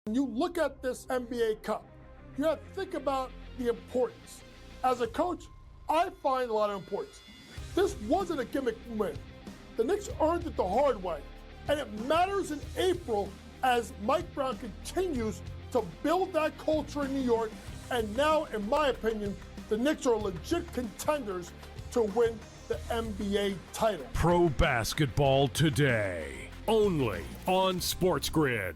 When you look at this NBA Cup, you have to think about the importance. As a coach, I find a lot of importance. This wasn't a gimmick win. The Knicks earned it the hard way, and it matters in April as Mike Brown continues to build that culture in New York, and now, in my opinion, the Knicks are legit contenders to win the NBA title. Pro Basketball Today, only on SportsGrid.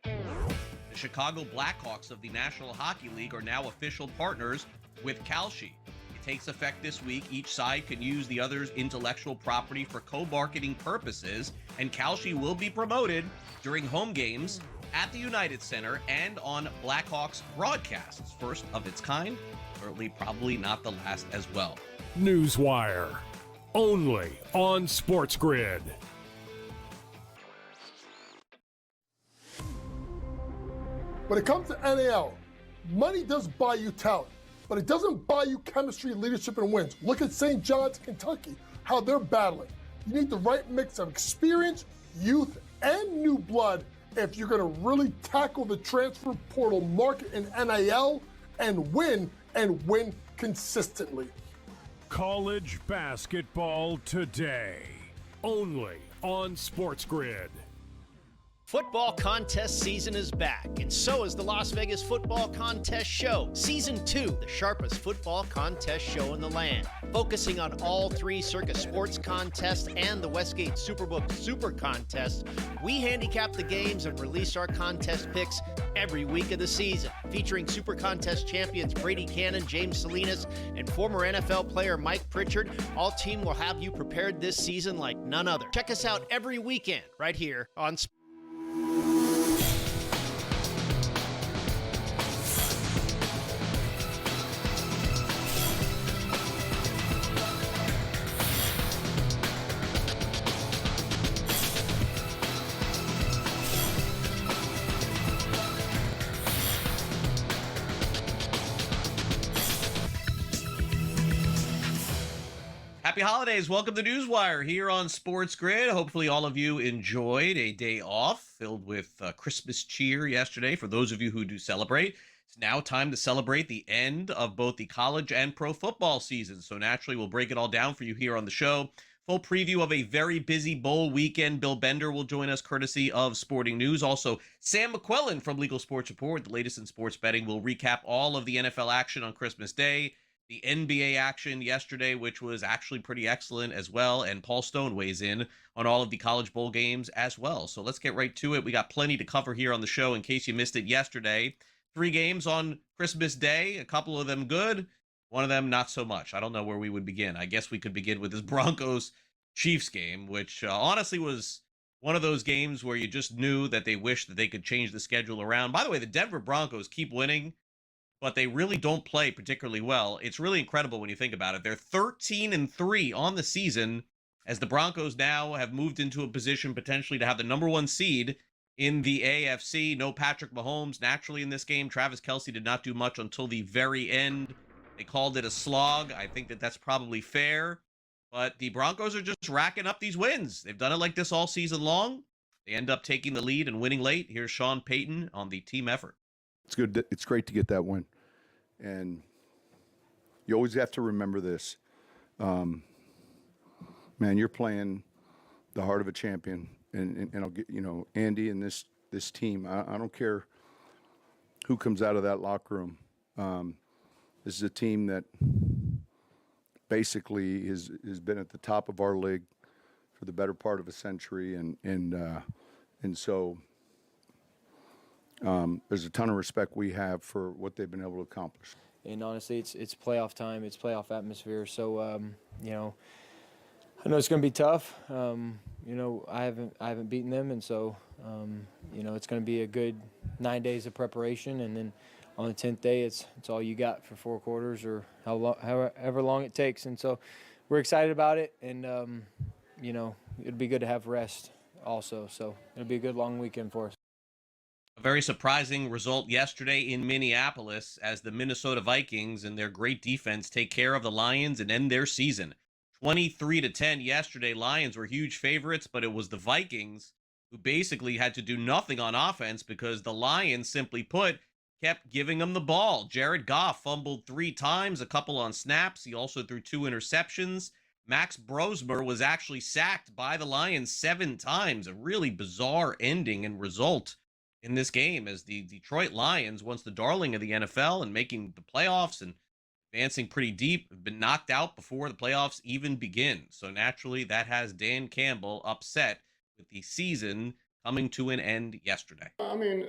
The Chicago Blackhawks of the National Hockey League are now official partners with Kalshi. It takes effect this week. Each side can use the other's intellectual property for co-marketing purposes, and Kalshi will be promoted during home games at the United Center and on Blackhawks broadcasts. First of its kind, certainly probably not the last as well. NewsWire, only on SportsGrid. When it comes to NAL, money does buy you talent, but it doesn't buy you chemistry, leadership, and wins. Look at St. John's, Kentucky, how they're battling. You need the right mix of experience, youth, and new blood if you're going to really tackle the transfer portal market in NIL and win consistently. College Basketball Today, only on SportsGrid. Football contest season is back, and so is the Las Vegas Football Contest Show. Season 2, the sharpest football contest show in the land. Focusing on all three Circus Sports contests and the Westgate Superbook Super Contest, we handicap the games and release our contest picks every week of the season. Featuring Super Contest champions Brady Cannon, James Salinas, and former NFL player Mike Pritchard, all team will have you prepared this season like none other. Check us out every weekend right here on Happy holidays. Welcome to NewsWire here on SportsGrid. Hopefully all of you enjoyed a day off filled with Christmas cheer yesterday. For those of you who do celebrate, it's now time to celebrate the end of both the college and pro football season. So naturally, we'll break it all down for you here on the show. Full preview of a very busy bowl weekend. Bill Bender will join us courtesy of Sporting News. Also, Sam McQuillan from Legal Sports Report, the latest in sports betting, will recap all of the NFL action on Christmas Day. The NBA action yesterday, which was actually pretty excellent as well. And Paul Stone weighs in on all of the college bowl games as well. So let's get right to it. We got plenty to cover here on the show in case you missed it yesterday. 3 games on Christmas Day, a couple of them good, one of them not so much. I don't know where we would begin. I guess we could begin with this Broncos-Chiefs game, which honestly was one of those games where you just knew that they wished that they could change the schedule around. By the way, the Denver Broncos keep winning, but they really don't play particularly well. It's really incredible when you think about it. They're 13-3 on the season as the Broncos now have moved into a position potentially to have the number 1 seed in the AFC. No Patrick Mahomes naturally in this game. Travis Kelce did not do much until the very end. They called it a slog. I think that that's probably fair, but the Broncos are just racking up these wins. They've done it like this all season long. They end up taking the lead and winning late. Here's Sean Payton on the team effort. It's good. It's great to get that win. And you always have to remember this. Man, you're playing the heart of a champion. And I'll get, Andy and this team, I don't care who comes out of that locker room. This is a team that basically has been at the top of our league for the better part of a century. And so there's a ton of respect we have for what they've been able to accomplish. And honestly, it's playoff time. It's playoff atmosphere. So, I know it's going to be tough. I haven't beaten them, and so, it's going to be a good 9 days of preparation, and then on the 10th day, it's all you got for 4 quarters or however long it takes. And so, we're excited about it, and it'd be good to have rest also. So it'll be a good long weekend for us. A very surprising result yesterday in Minneapolis as the Minnesota Vikings and their great defense take care of the Lions and end their season. 23-10 yesterday. Lions were huge favorites, but it was the Vikings who basically had to do nothing on offense because the Lions, simply put, kept giving him the ball. Jared Goff fumbled 3 times, a couple on snaps. He also threw 2 interceptions. Max Brosmer was actually sacked by the Lions 7 times. A really bizarre ending and result in this game, as the Detroit Lions, once the darling of the NFL and making the playoffs and advancing pretty deep, have been knocked out before the playoffs even begin. So naturally, that has Dan Campbell upset with the season coming to an end yesterday. I mean,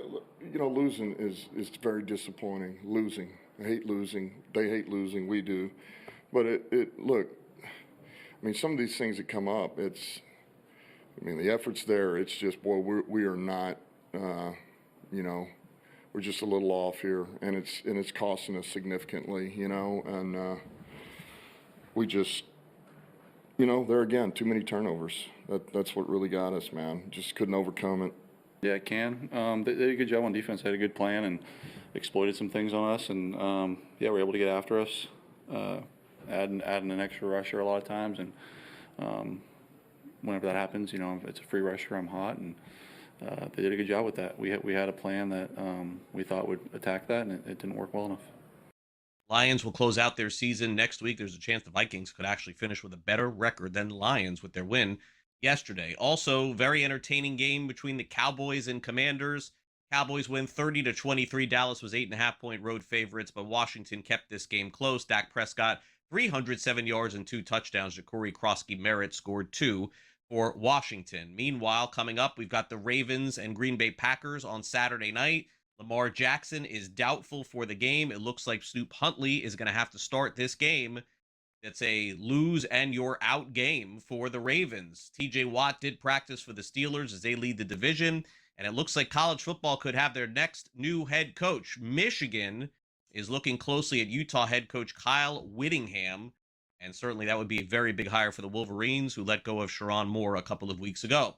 losing is very disappointing. Losing. I hate losing. They hate losing. We do. But look, I mean, some of these things that come up, the effort's there. It's just, boy, we are not, we're just a little off here, and it's costing us significantly, and we just, there again, too many turnovers. That's what really got us, man. Just couldn't overcome it. Yeah, it can. They did a good job on defense. They had a good plan and exploited some things on us, and we're able to get after us, adding an extra rusher a lot of times, and whenever that happens, if it's a free rusher, I'm hot, and they did a good job with that. We had a plan that we thought would attack that, and it didn't work well enough. Lions will close out their season next week. There's a chance the Vikings could actually finish with a better record than the Lions with their win yesterday. Also, very entertaining game between the Cowboys and Commanders. Cowboys win 30-23. Dallas was 8.5-point road favorites, but Washington kept this game close. Dak Prescott, 307 yards and 2 touchdowns. Ja'Cory Krosky-Merritt scored 2 for Washington. Meanwhile, coming up, we've got the Ravens and Green Bay Packers on Saturday night. Lamar Jackson is doubtful for the game. It looks like Snoop Huntley is going to have to start this game. It's a lose and you're out game for the Ravens. TJ Watt did practice for the Steelers as they lead the division, and it looks like college football could have their next new head coach. Michigan is looking closely at Utah head coach Kyle Whittingham, and certainly that would be a very big hire for the Wolverines, who let go of Sharon Moore a couple of weeks ago.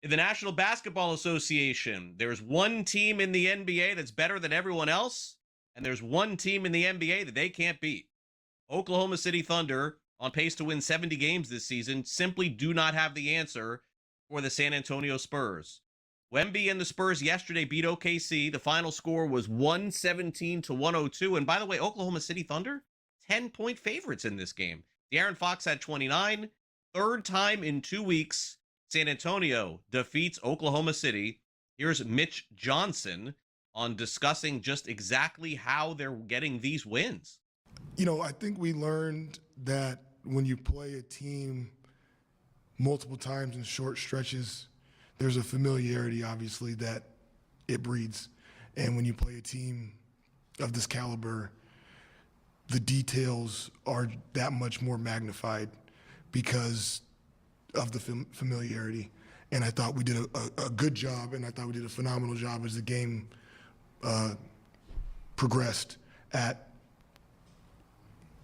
In the National Basketball Association, there's one team in the NBA that's better than everyone else, and there's one team in the NBA that they can't beat. Oklahoma City Thunder, on pace to win 70 games this season, simply do not have the answer for the San Antonio Spurs. Wemby and the Spurs yesterday beat OKC. The final score was 117-102. And by the way, Oklahoma City Thunder, 10-point favorites in this game. De'Aaron Fox had 29. Third time in 2 weeks, San Antonio defeats Oklahoma City. Here's Mitch Johnson on discussing just exactly how they're getting these wins. I think we learned that when you play a team multiple times in short stretches, there's a familiarity, obviously, that it breeds. And when you play a team of this caliber, the details are that much more magnified because of the familiarity. And I thought we did a good job, and I thought we did a phenomenal job as the game progressed at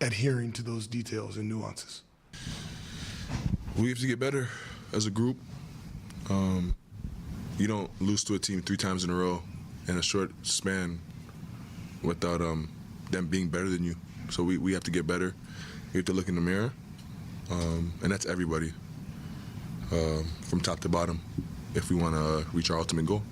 adhering to those details and nuances. We have to get better as a group. You don't lose to a team 3 times in a row in a short span without them being better than you. So we have to get better. We have to look in the mirror, and that's everybody, from top to bottom, if we want to reach our ultimate goal.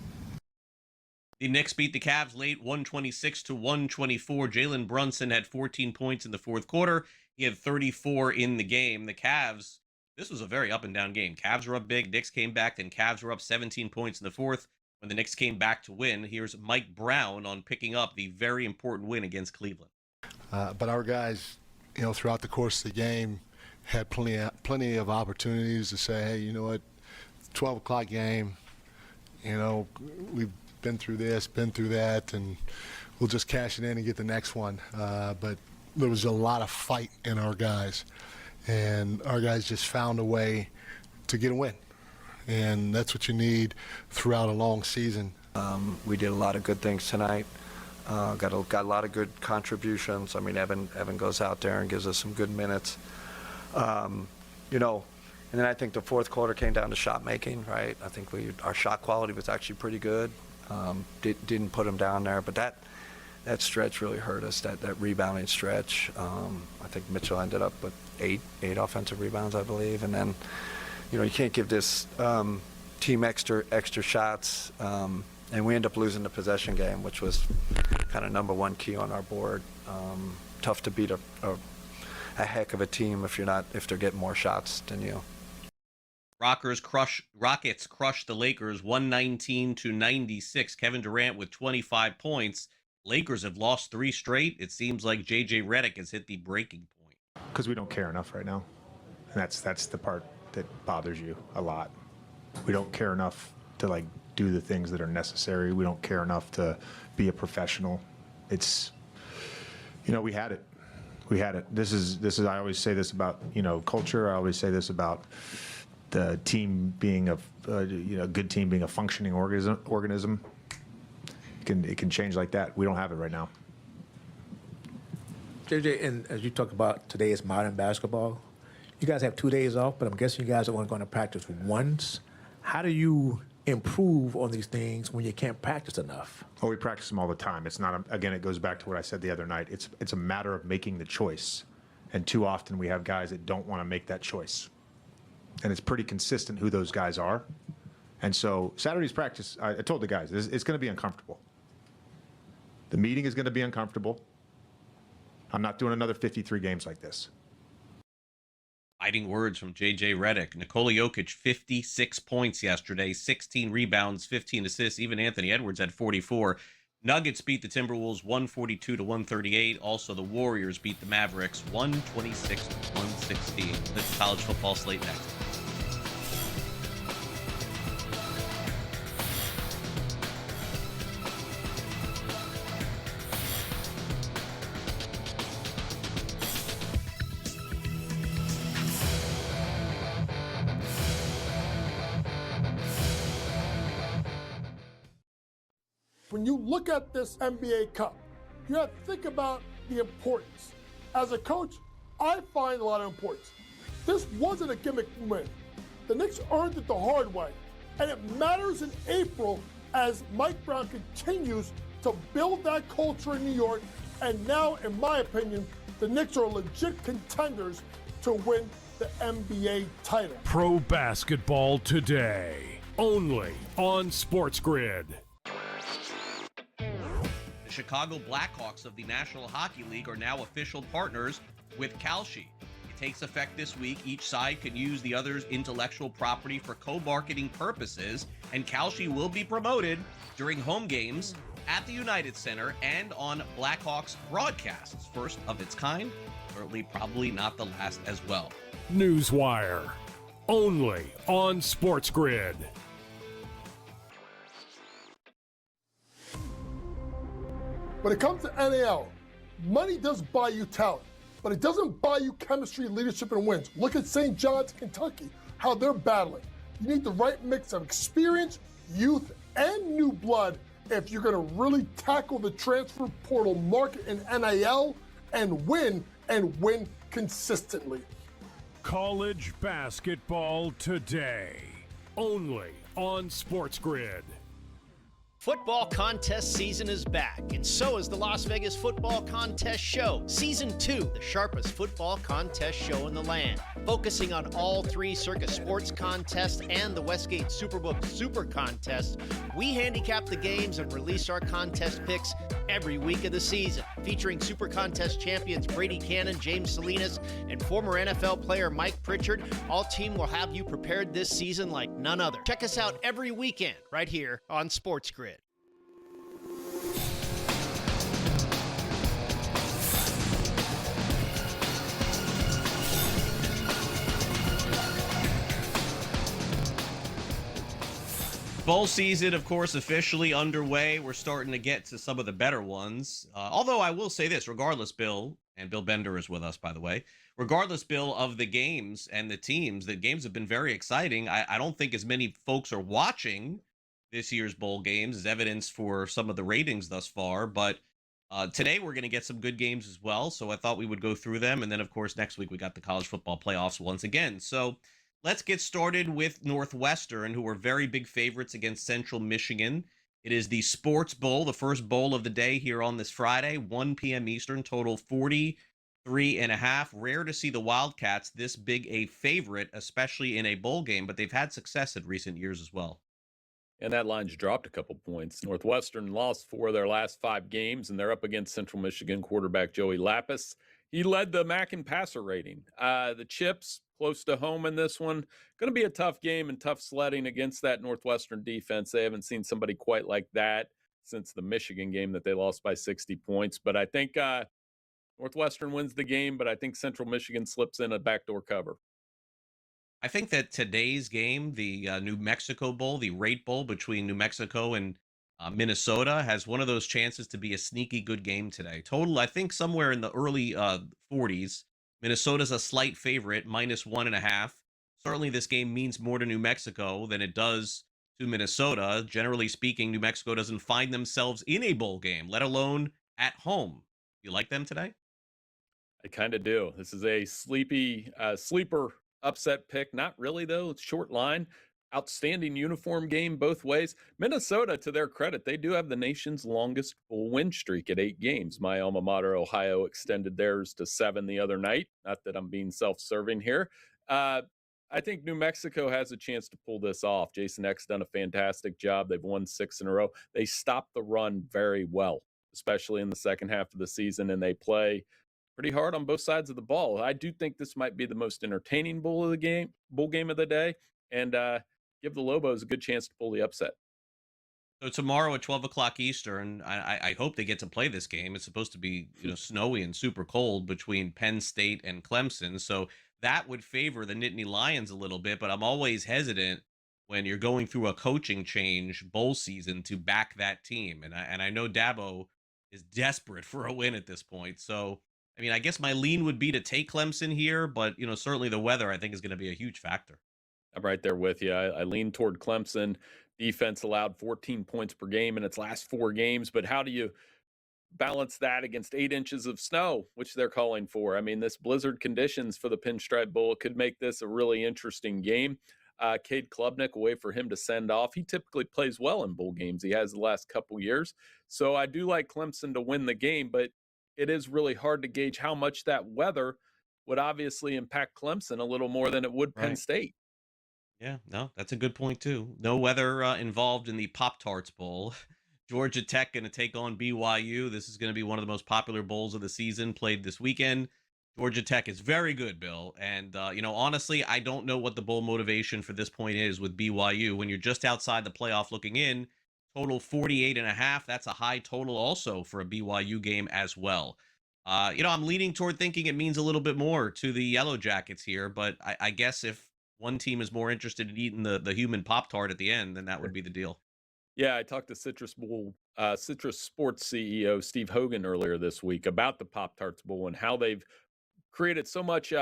The Knicks beat the Cavs late 126-124. Jalen Brunson had 14 points in the fourth quarter. He had 34 in the game. The Cavs, this was a very up and down game. Cavs were up big. Knicks came back. Then Cavs were up 17 points in the fourth when the Knicks came back to win. Here's Mike Brown on picking up the very important win against Cleveland. But our guys, throughout the course of the game, had plenty of opportunities to say, hey, you know what, 12 o'clock game, we've been through this, been through that, and we'll just cash it in and get the next one. But there was a lot of fight in our guys, and our guys just found a way to get a win. And that's what you need throughout a long season. We did a lot of good things tonight. Got a lot of good contributions. I mean, Evan goes out there and gives us some good minutes. And then I think the fourth quarter came down to shot making, right? I think our shot quality was actually pretty good. Didn't put them down there, but that stretch really hurt us. That rebounding stretch. I think Mitchell ended up with eight offensive rebounds, I believe. And then, you can't give this team extra shots, and we end up losing the possession game, which was kind of number one key on our board. Tough to beat a heck of a team if they're getting more shots than you. Rockets crush the Lakers 119-96. Kevin Durant with 25 points. Lakers have lost 3 straight. It seems like J.J. Redick has hit the breaking point. Because we don't care enough right now. And that's the part that bothers you a lot. We don't care enough to do the things that are necessary. We don't care enough to be a professional. It's, we had it. We had it. This is I always say this about, culture. I always say this about the team being a good team being a functioning organism. It can change like that. We don't have it right now. JJ, and as you talk about today is modern basketball, you guys have 2 days off, but I'm guessing you guys are only going to practice once. How do you improve on these things when you can't practice enough? Oh, we practice them all the time. It's not, again, it goes back to what I said the other night. It's a matter of making the choice. And too often we have guys that don't want to make that choice. And it's pretty consistent who those guys are. And so Saturday's practice, I told the guys, it's going to be uncomfortable. The meeting is going to be uncomfortable. I'm not doing another 53 games like this. Fighting words from J.J. Redick. Nikola Jokic, 56 points yesterday, 16 rebounds, 15 assists. Even Anthony Edwards had 44. Nuggets beat the Timberwolves 142-138. Also, the Warriors beat the Mavericks 126-116. This college football slate next. When you look at this NBA Cup, you have to think about the importance. As a coach, I find a lot of importance. This wasn't a gimmick win. The Knicks earned it the hard way, and it matters in April as Mike Brown continues to build that culture in New York, and now, in my opinion, the Knicks are legit contenders to win the NBA title. Pro basketball today, only on SportsGrid. The Chicago Blackhawks of the National Hockey League are now official partners with Kalshi. It takes effect this week. Each side can use the other's intellectual property for co-marketing purposes, and Kalshi will be promoted during home games at the United Center and on Blackhawks broadcasts. First of its kind, certainly probably not the last as well. NewsWire, only on SportsGrid. When it comes to NAL, money does buy you talent, but it doesn't buy you chemistry, leadership, and wins. Look at St. John's, Kentucky, how they're battling. You need the right mix of experience, youth, and new blood if you're going to really tackle the transfer portal market in NIL and win consistently. College basketball today, only on SportsGrid. Football contest season is back, and so is the Las Vegas Football Contest Show. Season 2, the sharpest football contest show in the land. Focusing on all 3 Circus Sports contests and the Westgate Superbook Super Contest, we handicap the games and release our contest picks every week of the season. Featuring Super Contest champions Brady Cannon, James Salinas, and former NFL player Mike Pritchard, all team will have you prepared this season like none other. Check us out every weekend right here on SportsGrid. Bowl season, of course, officially underway. We're starting to get to some of the better ones. Although I will say this, regardless, Bill, and Bill Bender is with us, by the way, regardless, Bill, of the games and the teams, the games have been very exciting. I don't think as many folks are watching this year's bowl games as evidence for some of the ratings thus far. But today we're going to get some good games as well. So I thought we would go through them. And then, of course, next week we got the college football playoffs once again. So let's get started with Northwestern, who are very big favorites against Central Michigan. It is the Sports Bowl, the first bowl of the day here on this Friday, 1 p.m. Eastern, total 40 3.5. Rare to see the Wildcats this big a favorite, especially in a bowl game, but they've had success in recent years as well. And that line's dropped a couple points. Northwestern lost 4 of their last 5 games, and they're up against Central Michigan quarterback Joey Lapis. He led the MAC in passer rating. The Chips close to home in this one. Going to be a tough game and tough sledding against that Northwestern defense. They haven't seen somebody quite like that since the Michigan game that they lost by 60 points. But I think Northwestern wins the game, but I think Central Michigan slips in a backdoor cover. I think that today's game, the New Mexico Bowl, the Rate Bowl between New Mexico and Minnesota, has one of those chances to be a sneaky good game today. Total, I think, somewhere in the early 40s. Minnesota's a slight favorite, -1.5. Certainly, this game means more to New Mexico than it does to Minnesota. Generally speaking, New Mexico doesn't find themselves in a bowl game, let alone at home. You like them today? I kind of do. This is a sleeper upset pick. Not really, though. It's short line. Outstanding uniform game both ways. Minnesota, to their credit, they do have the nation's longest full win streak at 8 games. My alma mater, Ohio, extended theirs to 7 the other night. Not that I'm being self-serving here. I think New Mexico has a chance to pull this off. Jason Eck's done a fantastic job. They've won 6 in a row. They stopped the run very well, especially in the second half of the season, and they play pretty hard on both sides of the ball. I do think this might be the most entertaining bowl game of the day, and give the Lobos a good chance to pull the upset. So tomorrow at 12 o'clock Eastern, I hope they get to play this game. It's supposed to be snowy and super cold between Penn State and Clemson, so that would favor the Nittany Lions a little bit. But I'm always hesitant when you're going through a coaching change bowl season to back that team, and I know Dabo is desperate for a win at this point. So I mean, I guess my lean would be to take Clemson here, but certainly the weather I think is going to be a huge factor. I'm right there with you. I lean toward Clemson. Defense allowed 14 points per game in its last 4 games, but how do you balance that against 8 inches of snow, which they're calling for? I mean, this blizzard conditions for the Pinstripe Bowl could make this a really interesting game. Cade Klubnik, a way for him to send off. He typically plays well in bowl games. He has the last couple years. So I do like Clemson to win the game, but it is really hard to gauge how much that weather would obviously impact Clemson a little more than it would Penn Right. State. Yeah, no, that's a good point too. No weather involved in the Pop-Tarts Bowl. Georgia Tech going to take on BYU. This is going to be one of the most popular bowls of the season, played this weekend. Georgia Tech is very good, Bill. And, honestly, I don't know what the bowl motivation for this point is with BYU. When you're just outside the playoff looking in, total 48.5. That's a high total also for a BYU game as well. I'm leaning toward thinking it means a little bit more to the Yellow Jackets here, but I guess if one team is more interested in eating the human Pop-Tart at the end, then that would be the deal. Yeah, I talked to Citrus Sports CEO Steve Hogan earlier this week about the Pop-Tarts Bowl and how they've created so much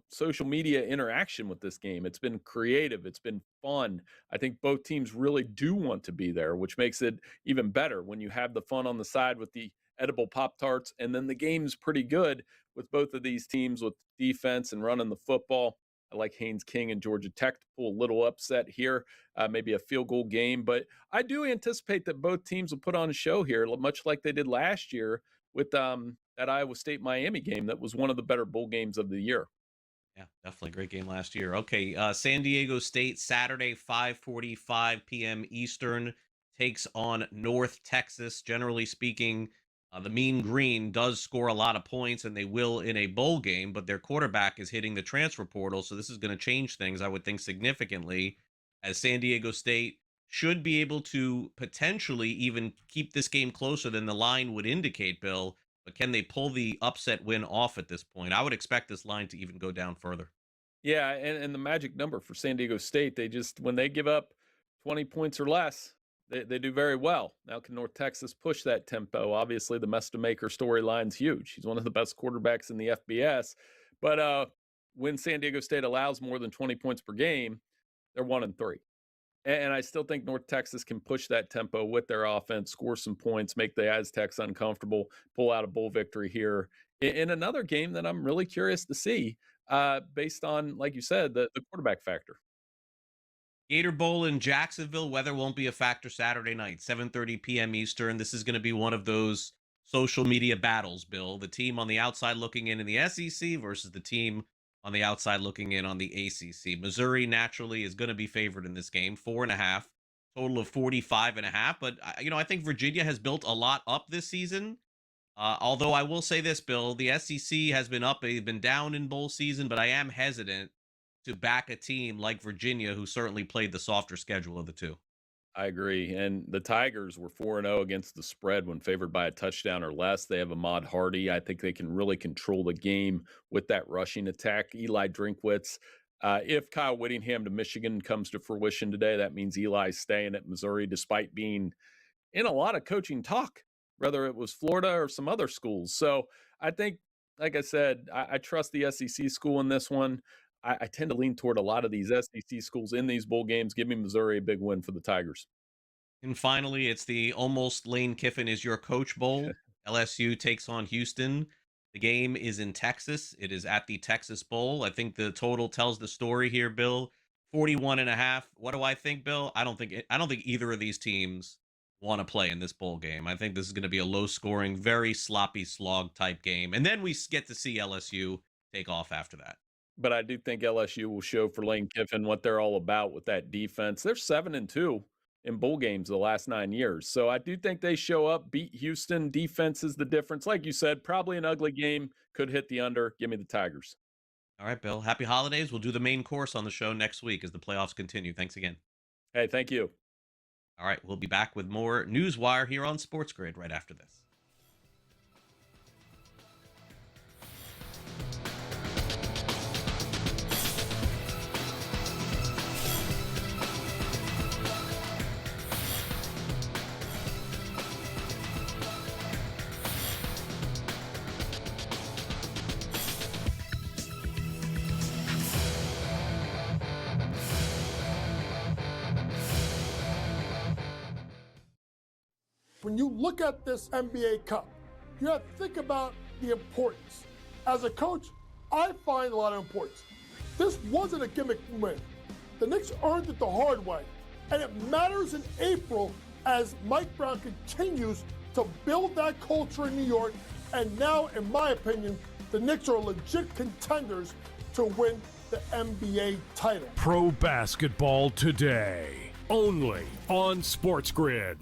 social media interaction with this game. It's been creative. It's been fun. I think both teams really do want to be there, which makes it even better when you have the fun on the side with the edible Pop-Tarts, and then the game's pretty good with both of these teams with defense and running the football. I like Haynes King and Georgia Tech to pull a little upset here, maybe a field goal game. But I do anticipate that both teams will put on a show here, much like they did last year with that Iowa State-Miami game that was one of the better bowl games of the year. Yeah, definitely great game last year. Okay, San Diego State, Saturday, 5:45 p.m. Eastern, takes on North Texas. Generally speaking, the Mean Green does score a lot of points, and they will in a bowl game, but their quarterback is hitting the transfer portal, so this is going to change things, I would think, significantly, as San Diego State should be able to potentially even keep this game closer than the line would indicate, Bill. But can they pull the upset win off at this point? I would expect this line to even go down further. Yeah, and the magic number for San Diego State, when they give up 20 points or less, they do very well. Now, can North Texas push that tempo? Obviously, the Mestamaker storyline's huge. He's one of the best quarterbacks in the FBS. But when San Diego State allows more than 20 points per game, they're 1-3. And I still think North Texas can push that tempo with their offense, score some points, make the Aztecs uncomfortable, pull out a bowl victory here in another game that I'm really curious to see based on, like you said, the quarterback factor. Gator Bowl in Jacksonville. Weather won't be a factor Saturday night, 7:30 p.m. Eastern. This is going to be one of those social media battles, Bill. The team on the outside looking in the SEC versus the team on the outside looking in on the ACC. Missouri naturally is going to be favored in this game, 4.5, total of 45.5. But, I think Virginia has built a lot up this season. Although I will say this, Bill, the SEC has been up, they've been down in bowl season, but I am hesitant to back a team like Virginia, who certainly played the softer schedule of the two. I agree. And the Tigers were 4-0 against the spread when favored by a touchdown or less. They have Ahmad Hardy. I think they can really control the game with that rushing attack. Eli Drinkwitz. If Kyle Whittingham to Michigan comes to fruition today, that means Eli's staying at Missouri despite being in a lot of coaching talk, whether it was Florida or some other schools. So I think, like I said, I trust the SEC school in this one. I tend to lean toward a lot of these SEC schools in these bowl games. Give me Missouri a big win for the Tigers. And finally, it's the almost Lane Kiffin is your coach bowl. LSU takes on Houston. The game is in Texas. It is at the Texas Bowl. I think the total tells the story here, Bill. 41.5. What do I think, Bill? I don't think either of these teams want to play in this bowl game. I think this is going to be a low-scoring, very sloppy slog type game. And then we get to see LSU take off after that. But I do think LSU will show for Lane Kiffin what they're all about with that defense. They're 7-2 in bowl games the last 9 years. So I do think they show up, beat Houston. Defense is the difference. Like you said, probably an ugly game. Could hit the under. Give me the Tigers. All right, Bill. Happy holidays. We'll do the main course on the show next week as the playoffs continue. Thanks again. Hey, thank you. All right, we'll be back with more NewsWire here on SportsGrid right after this. When you look at this NBA Cup, you have to think about the importance. As a coach, I find a lot of importance. This wasn't a gimmick win. The Knicks earned it the hard way, and it matters in April as Mike Brown continues to build that culture in New York, and now, in my opinion, the Knicks are legit contenders to win the NBA title. Pro basketball today, only on SportsGrid.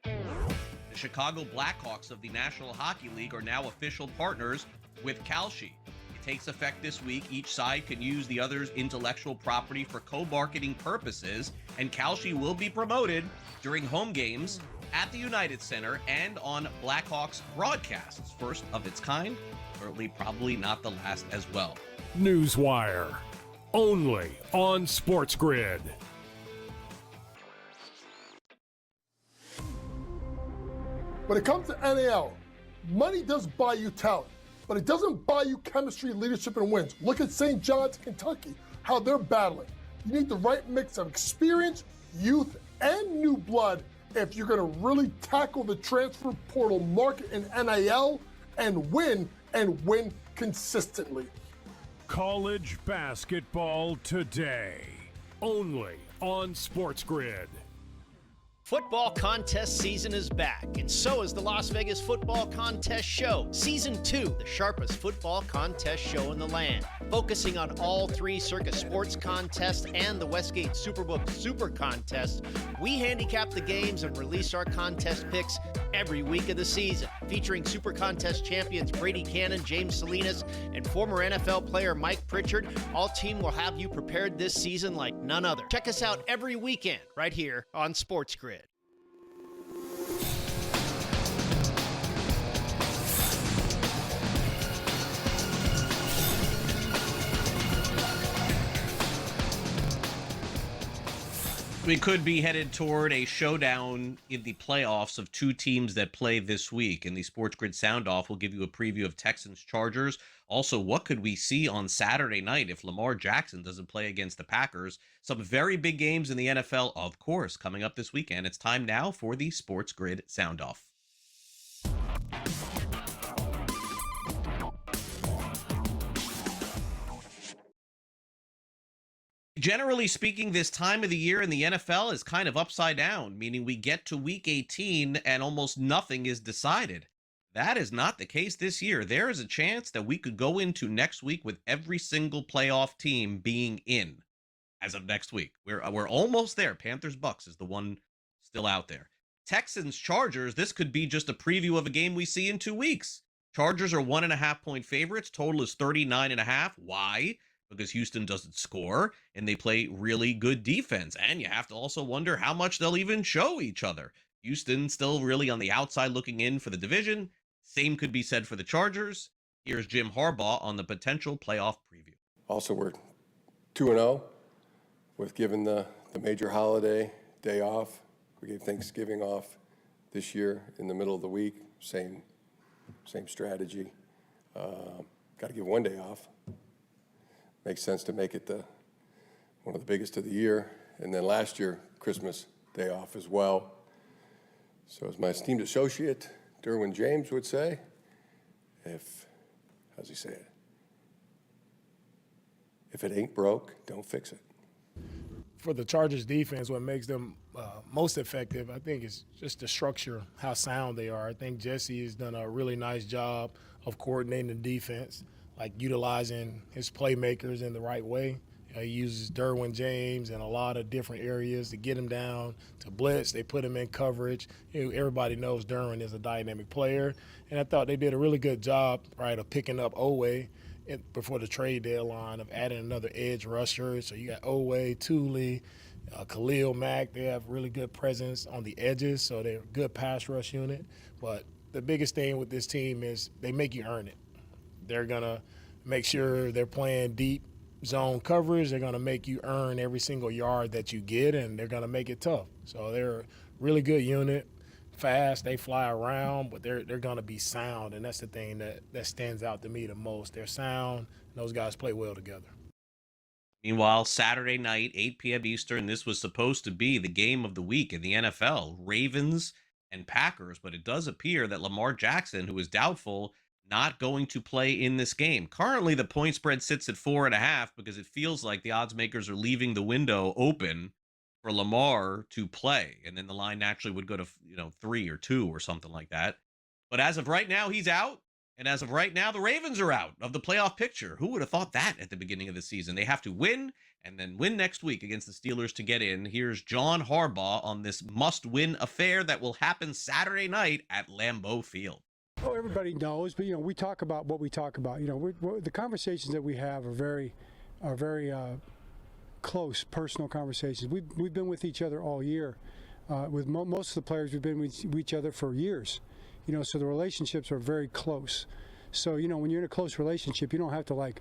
The Chicago Blackhawks of the National Hockey League are now official partners with Kalshi. It takes effect this week. Each side can use the other's intellectual property for co-marketing purposes, and Kalshi will be promoted during home games at the United Center and on Blackhawks broadcasts. First of its kind, certainly probably not the last as well. NewsWire, only on SportsGrid. When it comes to NAL, money does buy you talent, but it doesn't buy you chemistry, leadership, and wins. Look at St. John's, Kentucky, how they're battling. You need the right mix of experience, youth, and new blood if you're going to really tackle the transfer portal market in NIL and win consistently. College basketball today, only on SportsGrid. Football contest season is back, and so is the Las Vegas Football Contest Show. Season 2, the sharpest football contest show in the land. Focusing on all three Circus Sports contests and the Westgate Superbook Super Contest, we handicap the games and release our contest picks every week of the season. Featuring Super Contest champions Brady Cannon, James Salinas, and former NFL player Mike Pritchard, all team will have you prepared this season like none other. Check us out every weekend right here on SportsGrid. We could be headed toward a showdown in the playoffs of two teams that play this week. In the SportsGrid Sound Off, we'll give you a preview of Texans-Chargers. Also, what could we see on Saturday night if Lamar Jackson doesn't play against the Packers? Some very big games in the NFL, of course, coming up this weekend. It's time now for the SportsGrid Sound Off. Generally speaking, this time of the year in the NFL is kind of upside down, meaning we get to week 18 and almost nothing is decided. That is not the case this year. There is a chance that we could go into next week with every single playoff team being in as of next week. We're almost there. Panthers Bucks is the one still out there. Texans Chargers, this could be just a preview of a game we see in 2 weeks. Chargers are 1.5-point favorites. Total is 39.5. Why? Because Houston doesn't score and they play really good defense. And you have to also wonder how much they'll even show each other. Houston still really on the outside looking in for the division. Same could be said for the Chargers. Here's Jim Harbaugh on the potential playoff preview. Also, we're 2-0 with giving the major holiday day off. We gave Thanksgiving off this year in the middle of the week. Same strategy. Got to give one day off. Makes sense to make it one of the biggest of the year. And then last year, Christmas day off as well. So as my esteemed associate, Derwin James would say, how's he say it? If it ain't broke, don't fix it. For the Chargers defense, what makes them most effective, I think, is just the structure, how sound they are. I think Jesse has done a really nice job of coordinating the defense, like utilizing his playmakers in the right way. He uses Derwin James in a lot of different areas to get him down to blitz. They put him in coverage. Everybody knows Derwin is a dynamic player. And I thought they did a really good job, right, of picking up Owe before the trade deadline, of adding another edge rusher. So you got Owe, Thule, Khalil Mack. They have really good presence on the edges, so they're a good pass rush unit. But the biggest thing with this team is they make you earn it. They're going to make sure they're playing deep zone coverage. They're going to make you earn every single yard that you get, and they're going to make it tough. So they're a really good unit, fast. They fly around, but they're going to be sound, and that's the thing that stands out to me the most. They're sound, and those guys play well together. Meanwhile, Saturday night, 8 p.m. Eastern, this was supposed to be the game of the week in the NFL, Ravens and Packers, but it does appear that Lamar Jackson, who is doubtful, not going to play in this game. Currently, the point spread sits at 4.5 because it feels like the odds makers are leaving the window open for Lamar to play, and then the line naturally would go to 3 or 2 or something like that. But as of right now, he's out, and as of right now, the Ravens are out of the playoff picture. Who would have thought that at the beginning of the season? They have to win and then win next week against the Steelers to get in. Here's John Harbaugh on this must-win affair that will happen Saturday night at Lambeau Field. Oh, everybody knows, but we talk about what we talk about. The conversations that we have are very close, personal conversations. We've been with each other all year. With most of the players, we've been with each other for years. So the relationships are very close. So when you're in a close relationship, you don't have to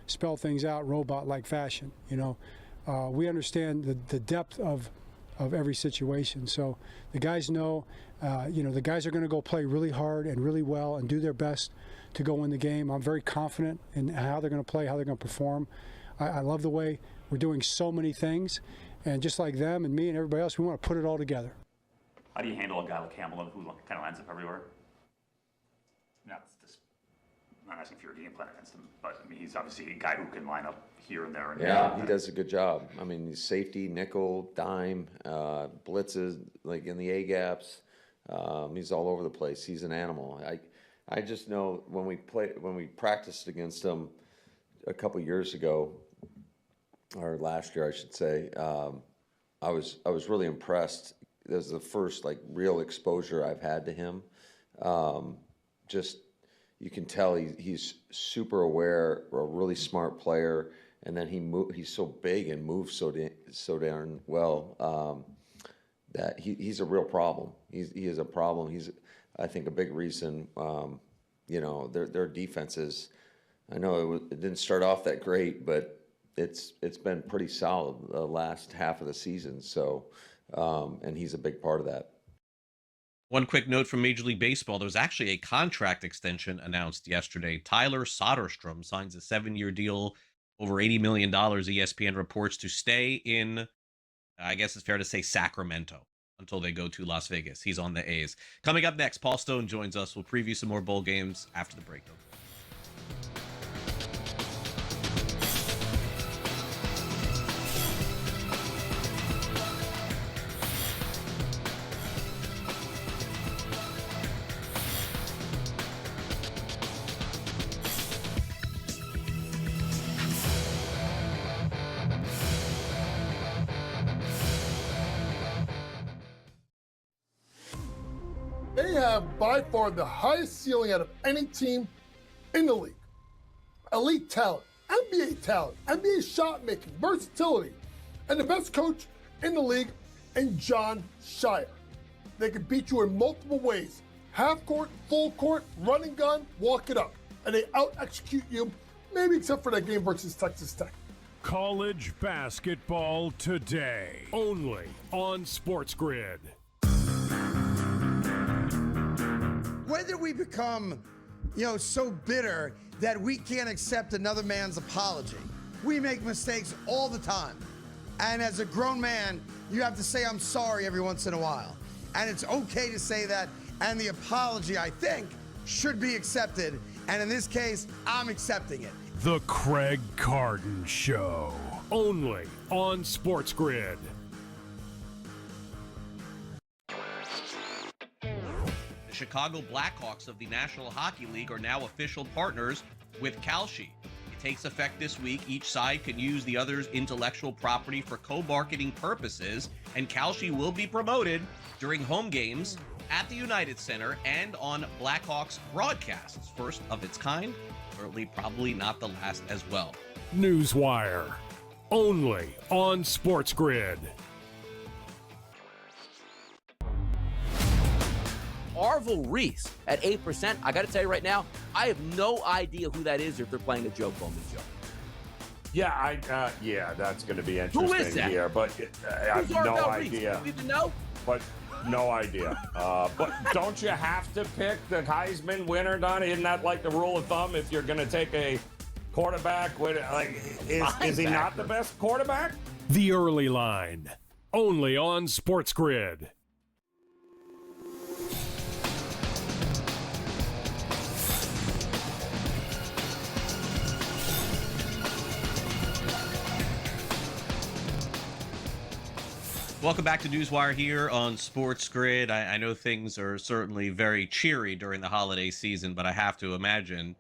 spell things out robot-like fashion. We understand the depth of every situation. So the guys know, the guys are going to go play really hard and really well and do their best to go win the game. I'm very confident in how they're going to play, how they're going to perform. I love the way we're doing so many things. And just like them and me and everybody else, we want to put it all together. How do you handle a guy like Hamilton who kind of lines up everywhere? I'm not asking for your game plan against him, but he's obviously a guy who can line up here and there. Yeah, he does a good job. He's safety, nickel, dime, blitzes in the A gaps. He's all over the place. He's an animal. I just know when we practiced against him a couple years ago, or last year I should say, I was really impressed. This was the first real exposure I've had to him. You can tell he's super aware, a really smart player, and then he's so big and moves so darn well that he's a real problem. He is a problem. He's, I think, a big reason. Their defenses. I know it didn't start off that great, but it's been pretty solid the last half of the season. So, and he's a big part of that. One quick note from Major League Baseball. There was actually a contract extension announced yesterday. Tyler Soderstrom signs a 7-year deal, over $80 million, ESPN reports, to stay in, I guess it's fair to say, Sacramento until they go to Las Vegas. He's on the A's. Coming up next, Paul Stone joins us. We'll preview some more bowl games after the break. They have by far the highest ceiling out of any team in the league. Elite talent, NBA shot making, versatility, and the best coach in the league in John Shire. They can beat you in multiple ways: half court, full court, running gun, walk it up. And they out-execute you, maybe except for that game versus Texas Tech. College basketball today, only on SportsGrid. When did we become, so bitter that we can't accept another man's apology? We make mistakes all the time. And as a grown man, you have to say, I'm sorry every once in a while. And it's okay to say that. And the apology, I think, should be accepted. And in this case, I'm accepting it. The Craig Carton Show, only on SportsGrid. The Chicago Blackhawks of the National Hockey League are now official partners with Kalshi. It takes effect this week. Each side can use the other's intellectual property for co-marketing purposes, and Kalshi will be promoted during home games at the United Center and on Blackhawks broadcasts. First of its kind, certainly probably not the last as well. NewsWire, only on SportsGrid. Arvel Reese at 8%. I got to tell you right now, I have no idea who that is if they're playing a Joe Coleman show. Yeah, that's going to be interesting Who is that? here, but I have no idea. Do you even know? But no idea. But don't you have to pick the Heisman winner, Donnie? Isn't that like the rule of thumb if you're going to take a quarterback? Is he not the best quarterback? The Early Line, only on SportsGrid. Welcome back to NewsWire here on SportsGrid. I know things are certainly very cheery during the holiday season, but I have to imagine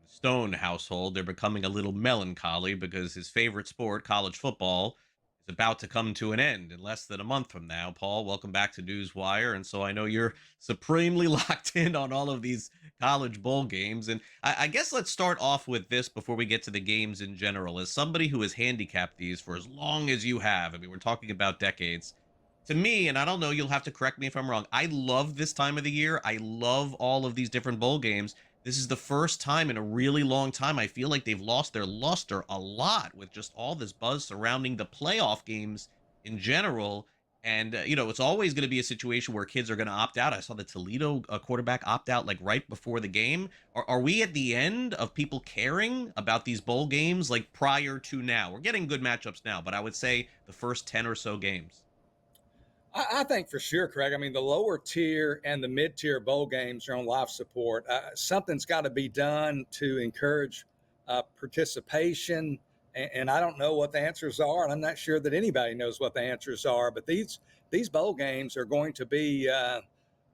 the Stone household, they're becoming a little melancholy because his favorite sport, college football, is about to come to an end in less than a month from now. Paul, welcome back to NewsWire. And so I know you're supremely locked in on all of these college bowl games. And I guess let's start off with this before we get to the games in general. As somebody who has handicapped these for as long as you have, I mean, we're talking about decades. To me, and I don't know, you'll have to correct me if I'm wrong, I love this time of the year. I love all of these different bowl games. This is the first time in a really long time I feel like they've lost their luster a lot with just all this buzz surrounding the playoff games in general. And, it's always going to be a situation where kids are going to opt out. I saw the Toledo quarterback opt out like right before the game. Are we at the end of people caring about these bowl games like prior to now? We're getting good matchups now, but I would say the first 10 or so games. I think for sure, Craig. I mean, the lower tier and the mid-tier bowl games are on life support. Something's got to be done to encourage participation. And I don't know what the answers are, and I'm not sure that anybody knows what the answers are. But these bowl games are going to be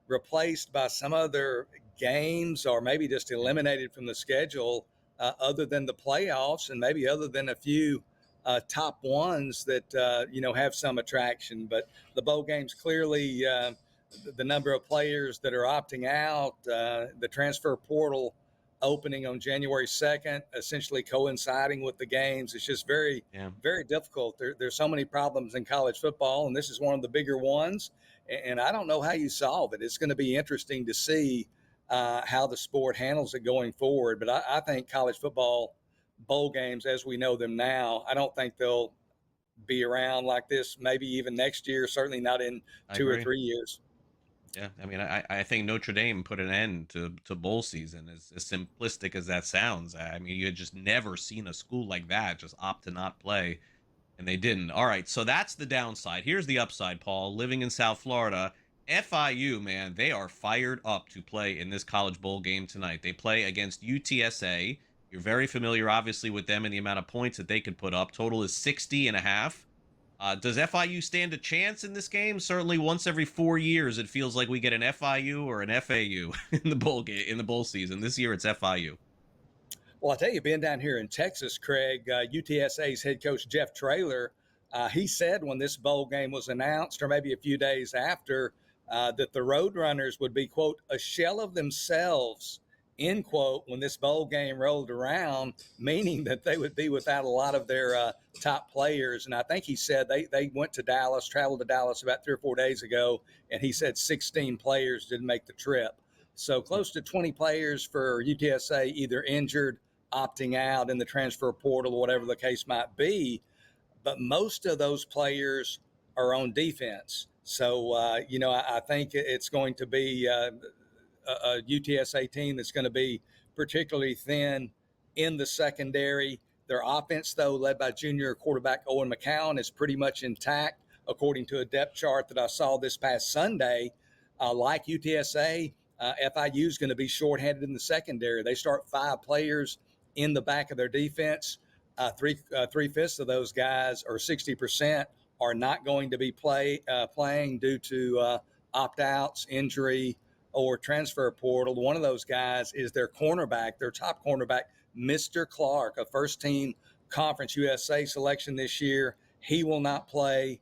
replaced by some other games, or maybe just eliminated from the schedule, other than the playoffs, and maybe other than a few top ones that have some attraction. But the bowl games clearly, the number of players that are opting out, the transfer portal opening on January 2nd, essentially coinciding with the games. It's just very difficult. There's so many problems in college football, and this is one of the bigger ones. And I don't know how you solve it. It's going to be interesting to see how the sport handles it going forward. But I think college football bowl games, as we know them now, I don't think they'll be around like this maybe even next year, certainly not in 2 or 3 years. Yeah, I mean, I think Notre Dame put an end to bowl season, as simplistic as that sounds. I mean, you had just never seen a school like that just opt to not play, and they didn't. All right, so that's the downside. Here's the upside, Paul. Living in South Florida, FIU, man, they are fired up to play in this college bowl game tonight. They play against UTSA. You're very familiar, obviously, with them and the amount of points that they could put up. Total is 60.5. Does FIU stand a chance in this game? Certainly, once every 4 years, it feels like we get an FIU or an FAU in the bowl season. This year, it's FIU. Well, I tell you, being down here in Texas, Craig, UTSA's head coach Jeff Traylor, he said when this bowl game was announced, or maybe a few days after, that the Roadrunners would be, quote, a shell of themselves, end quote, when this bowl game rolled around, meaning that they would be without a lot of their top players. And I think he said they went to Dallas, traveled to Dallas about 3 or 4 days ago, and he said 16 players didn't make the trip. So close to 20 players for UTSA either injured, opting out in the transfer portal, whatever the case might be. But most of those players are on defense. So, I think it's going to be a UTSA team that's going to be particularly thin in the secondary. Their offense, though, led by junior quarterback Owen McCown, is pretty much intact, according to a depth chart that I saw this past Sunday. Like UTSA, FIU is going to be shorthanded in the secondary. They start 5 players in the back of their defense. Three-fifths of those guys, or 60%, are not going to be playing due to opt-outs, injury, or transfer portal. One of those guys is their cornerback, their top cornerback, Mr. Clark, a first-team Conference USA selection this year. He will not play.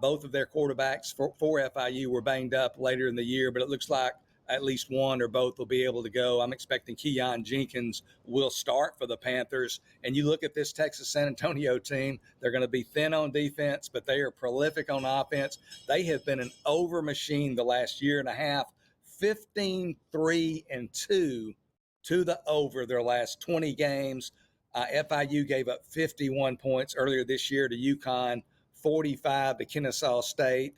Both of their quarterbacks for FIU were banged up later in the year, but it looks like at least one or both will be able to go. I'm expecting Keon Jenkins will start for the Panthers. And you look at this Texas San Antonio team, they're going to be thin on defense, but they are prolific on offense. They have been an over machine the last year and a half, 15-3-2 to the over their last 20 games. FIU gave up 51 points earlier this year to UConn, 45 to Kennesaw State.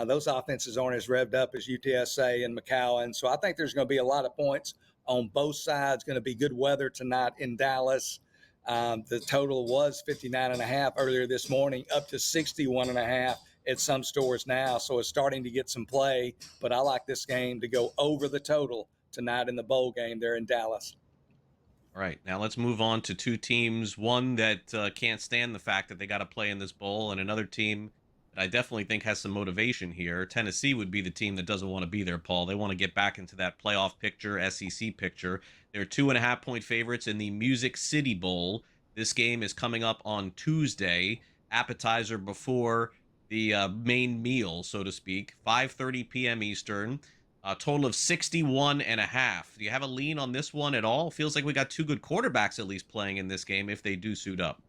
Those offenses aren't as revved up as UTSA and McAllen. So I think there's going to be a lot of points on both sides. Going to be good weather tonight in Dallas. The total was 59.5 earlier this morning, up to 61.5 at some stores now. So it's starting to get some play. But I like this game to go over the total tonight in the bowl game there in Dallas. All right, now let's move on to 2 teams. One that can't stand the fact that they got to play in this bowl, and another team that I definitely think has some motivation here. Tennessee would be the team that doesn't want to be there, Paul. They want to get back into that playoff picture, SEC picture. They're 2.5-point favorites in the Music City Bowl. This game is coming up on Tuesday, appetizer before the main meal, so to speak, 5:30 p.m. Eastern. A total of 61.5. Do you have a lean on this one at all? Feels like we got 2 good quarterbacks at least playing in this game if they do suit up.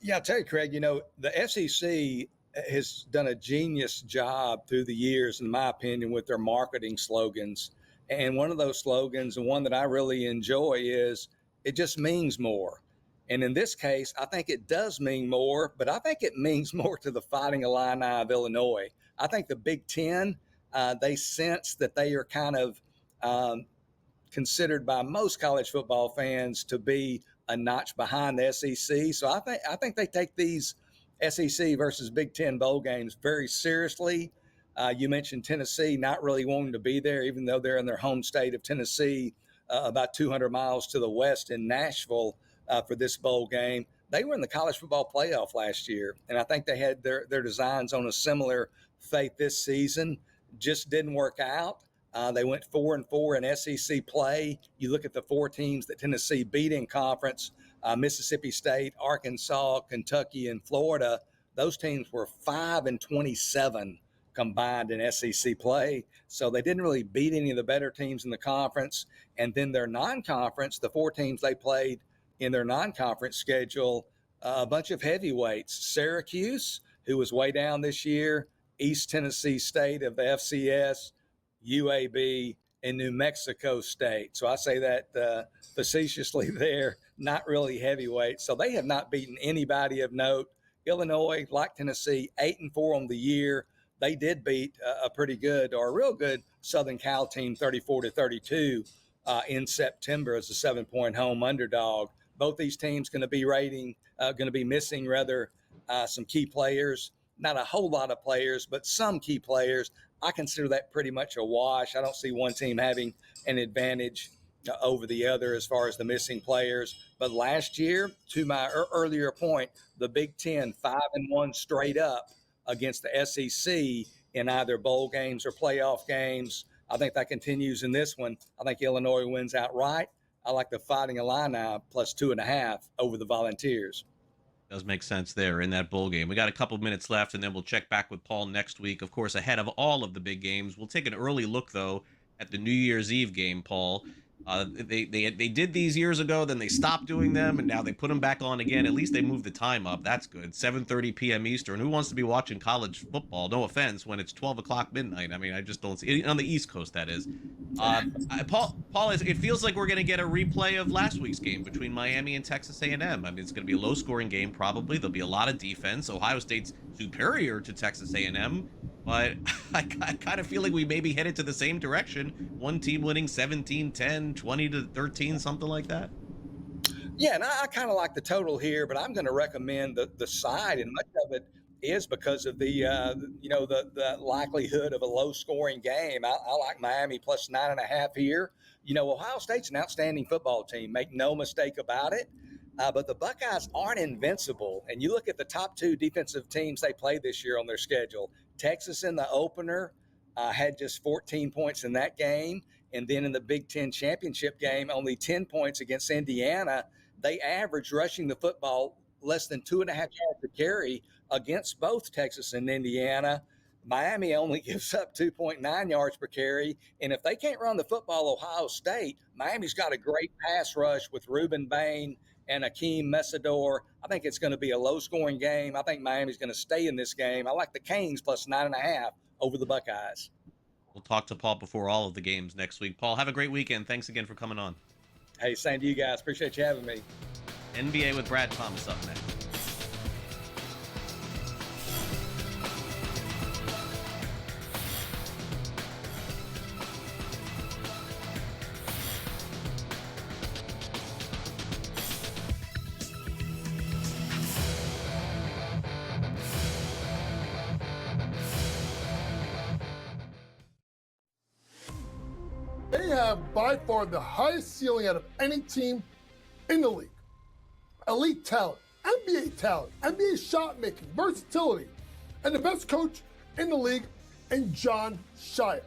Yeah, I'll tell you, Craig, the SEC has done a genius job through the years, in my opinion, with their marketing slogans. And one of those slogans, and one that I really enjoy, is it just means more. And in this case, I think it does mean more, but I think it means more to the Fighting Illini of Illinois. I think the Big Ten, they sense that they are kind of considered by most college football fans to be a notch behind the SEC. So I think they take these SEC versus Big Ten bowl games very seriously. You mentioned Tennessee not really wanting to be there, even though they're in their home state of Tennessee, about 200 miles to the west in Nashville for this bowl game. They were in the college football playoff last year, and I think they had their designs on a similar fate this season. Just didn't work out. They went 4-4 in SEC play. You look at the 4 teams that Tennessee beat in conference, Mississippi State, Arkansas, Kentucky, and Florida. Those teams were 5-27 combined in SEC play. So they didn't really beat any of the better teams in the conference. And then their non-conference, the 4 teams they played in their non-conference schedule, a bunch of heavyweights. Syracuse, who was way down this year, East Tennessee State of the FCS, UAB, and New Mexico State. So I say that facetiously there, not really heavyweight. So they have not beaten anybody of note. Illinois, like Tennessee, 8-4 on the year. They did beat a pretty good, or a real good, Southern Cal team 34-32 in September as a 7-point home underdog. Both these teams going to be missing some key players. Not a whole lot of players, but some key players. I consider that pretty much a wash. I don't see one team having an advantage over the other as far as the missing players. But last year, to my earlier point, the Big Ten 5-1 straight up against the SEC in either bowl games or playoff games. I think that continues in this one. I think Illinois wins outright. I like the Fighting Illini plus 2.5 over the Volunteers. Does make sense there in that bowl game. We got a couple minutes left, and then we'll check back with Paul next week, of course, ahead of all of the big games. We'll take an early look, though, at the New Year's Eve game, Paul. They did these years ago, then they stopped doing them, and now they put them back on again. At least they moved the time up. That's good. 7:30 p.m. Eastern. Who wants to be watching college football? No offense, when it's 12 o'clock midnight. I mean, I just don't see it on the East Coast. That is. Paul, it feels like we're going to get a replay of last week's game between Miami and Texas A&M. I mean, it's going to be a low-scoring game. Probably there'll be a lot of defense. Ohio State's superior to Texas A&M. But I kind of feel like we may be headed to the same direction. One team winning 17-10, 20-13, something like that. Yeah, and I kind of like the total here, but I'm going to recommend the side, and much of it is because of the the likelihood of a low-scoring game. I like Miami plus 9.5 here. Ohio State's an outstanding football team. Make no mistake about it. But the Buckeyes aren't invincible. And you look at the top two defensive teams they played this year on their schedule. Texas in the opener had just 14 points in that game. And then in the Big Ten championship game, only 10 points against Indiana. They averaged rushing the football less than 2.5 yards per carry against both Texas and Indiana. Miami only gives up 2.9 yards per carry. And if they can't run the football, Ohio State, Miami's got a great pass rush with Reuben Bain and Akeem Messidor. I think it's going to be a low-scoring game. I think Miami's going to stay in this game. I like the Canes plus 9.5 over the Buckeyes. We'll talk to Paul before all of the games next week. Paul, have a great weekend. Thanks again for coming on. Hey, same to you guys. Appreciate you having me. NBA with Brad Thomas up next. They have by far the highest ceiling out of any team in the league. Elite talent, NBA shot making, versatility, and the best coach in the league in John Shire.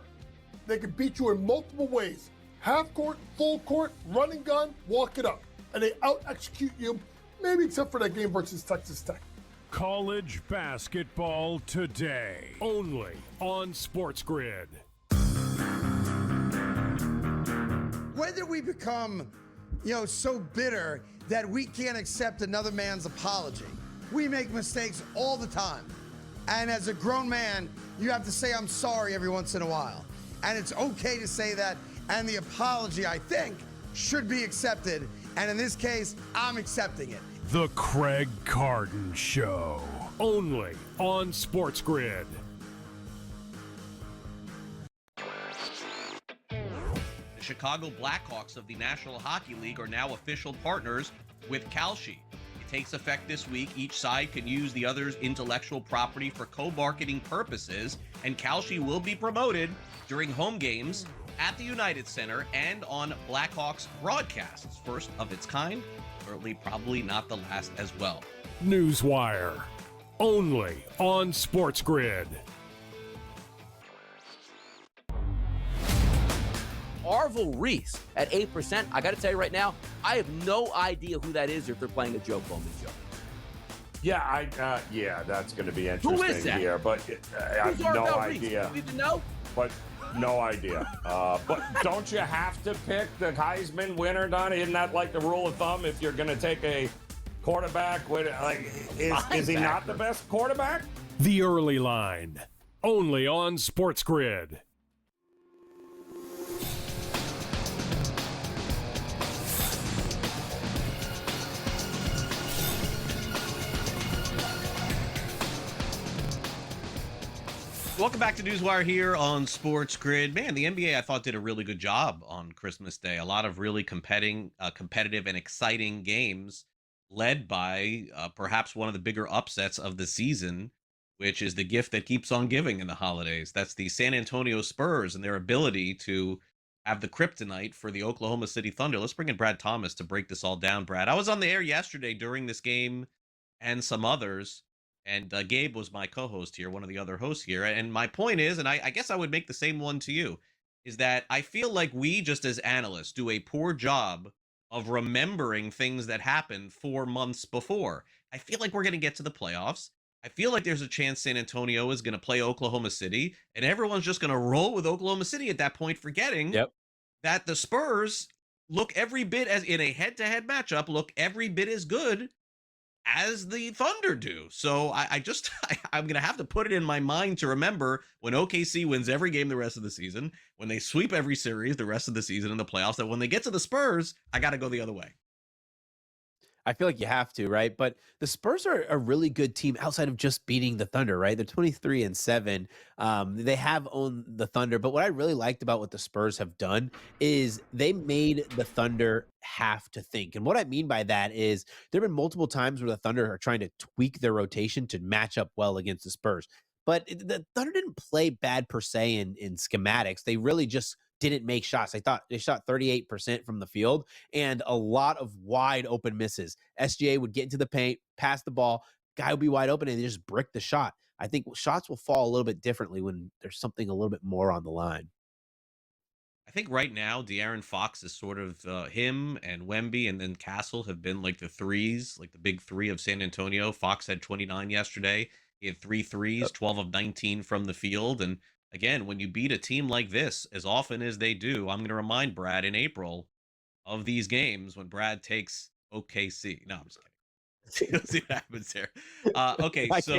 They can beat you in multiple ways. Half court, full court, running gun, walk it up. And they out-execute you, maybe except for that game versus Texas Tech. College basketball today, only on SportsGrid. Whether we become, so bitter that we can't accept another man's apology. We make mistakes all the time. And as a grown man, you have to say, I'm sorry every once in a while. And it's okay to say that. And the apology, I think, should be accepted. And in this case, I'm accepting it. The Craig Carden Show, only on SportsGrid. The Chicago Blackhawks of the National Hockey League are now official partners with Kalshi. It takes effect this week. Each side can use the other's intellectual property for co-marketing purposes, and Kalshi will be promoted during home games at the United Center and on Blackhawks broadcasts. First of its kind, certainly probably not the last as well. NewsWire, only on SportsGrid. Arvel Reese at 8%. I got to tell you right now, I have no idea who that is or if they're playing a Joe Bowman joke. Yeah, that's going to be interesting Who is that? here, but I have no idea. You need to know? But no idea. But don't you have to pick the Heisman winner, Don? Isn't that like the rule of thumb if you're going to take a quarterback? Is he not the best quarterback? The Early Line, only on SportsGrid. Welcome back to NewsWire here on SportsGrid. Man, the NBA I thought did a really good job on Christmas Day. A lot of really competitive and exciting games led by perhaps one of the bigger upsets of the season, which is the gift that keeps on giving in the holidays. That's the San Antonio Spurs and their ability to have the kryptonite for the Oklahoma City Thunder. Let's bring in Brad Thomas to break this all down. Brad, I was on the air yesterday during this game and some others. And Gabe was my co-host here, one of the other hosts here. And my point is, and I guess I would make the same one to you, is that I feel like we just as analysts do a poor job of remembering things that happened 4 months before. I feel like we're going to get to the playoffs. I feel like there's a chance San Antonio is going to play Oklahoma City, and everyone's just going to roll with Oklahoma City at that point, forgetting that the Spurs look every bit as in a head-to-head matchup, look every bit as good as the Thunder do. So I'm going to have to put it in my mind to remember when OKC wins every game the rest of the season, when they sweep every series the rest of the season in the playoffs, that when they get to the Spurs, I got to go the other way. I feel like you have to, right? But the Spurs are a really good team outside of just beating the Thunder, right? They're 23-7. They have owned the Thunder, but what I really liked about what the Spurs have done is they made the Thunder have to think. And what I mean by that is there have been multiple times where the Thunder are trying to tweak their rotation to match up well against the Spurs. But the Thunder didn't play bad per se in schematics. They really just didn't make shots. They shot 38% from the field and a lot of wide open misses. SGA would get into the paint, pass the ball, guy would be wide open, and they just brick the shot. I think shots will fall a little bit differently when there's something a little bit more on the line. I think right now, De'Aaron Fox is sort of him and Wemby, and then Castle have been like the threes, like the big three of San Antonio. Fox had 29 yesterday. He had 3 threes, 12 of 19 from the field. And again, when you beat a team like this, as often as they do, I'm going to remind Brad in April of these games when Brad takes OKC. No, I'm just kidding. Let's see what happens here. Okay, so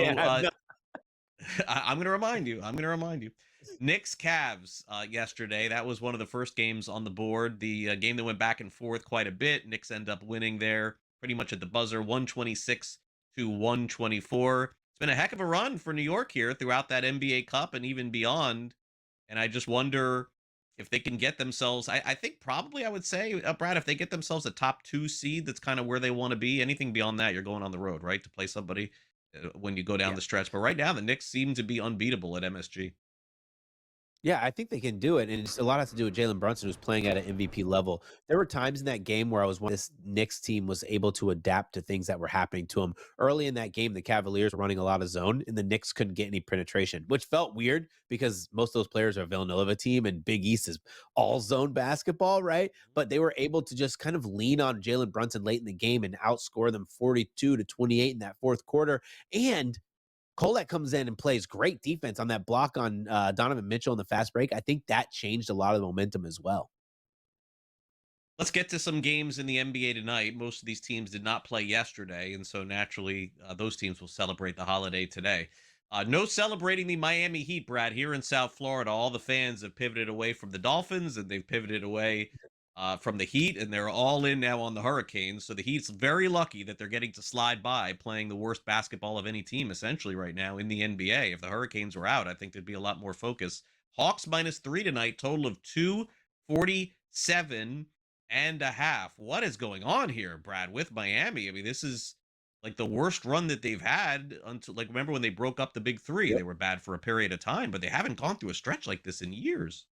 I'm going to remind you. Knicks Cavs yesterday. That was one of the first games on the board. The game that went back and forth quite a bit. Knicks end up winning there pretty much at the buzzer, 126-124. It's been a heck of a run for New York here throughout that NBA Cup and even beyond. And I just wonder if they can get themselves, I think probably I would say, Brad, if they get themselves a top 2 seed, that's kind of where they want to be. Anything beyond that, you're going on the road, right, to play somebody when you go down the stretch. But right now, the Knicks seem to be unbeatable at MSG. Yeah, I think they can do it, and it's a lot has to do with Jalen Brunson, who's playing at an MVP level. There were times in that game where this Knicks team was able to adapt to things that were happening to them. Early in that game, the Cavaliers were running a lot of zone, and the Knicks couldn't get any penetration, which felt weird because most of those players are a Villanova team, and Big East is all zone basketball, right? But they were able to just kind of lean on Jalen Brunson late in the game and outscore them 42-28 in that fourth quarter, and Colette comes in and plays great defense on that block on Donovan Mitchell in the fast break. I think that changed a lot of the momentum as well. Let's get to some games in the NBA tonight. Most of these teams did not play yesterday, and so naturally, those teams will celebrate the holiday today. No celebrating the Miami Heat, Brad, here in South Florida. All the fans have pivoted away from the Dolphins, and they've pivoted away from the Heat, and they're all in now on the Hurricanes. So the Heat's very lucky that they're getting to slide by playing the worst basketball of any team, essentially, right now in the NBA. If the Hurricanes were out, I think there'd be a lot more focus. Hawks -3 tonight, total of 247.5. What is going on here, Brad, with Miami? I mean, this is like the worst run that they've had until, like, remember when they broke up the big three? They were bad for a period of time, but they haven't gone through a stretch like this in years.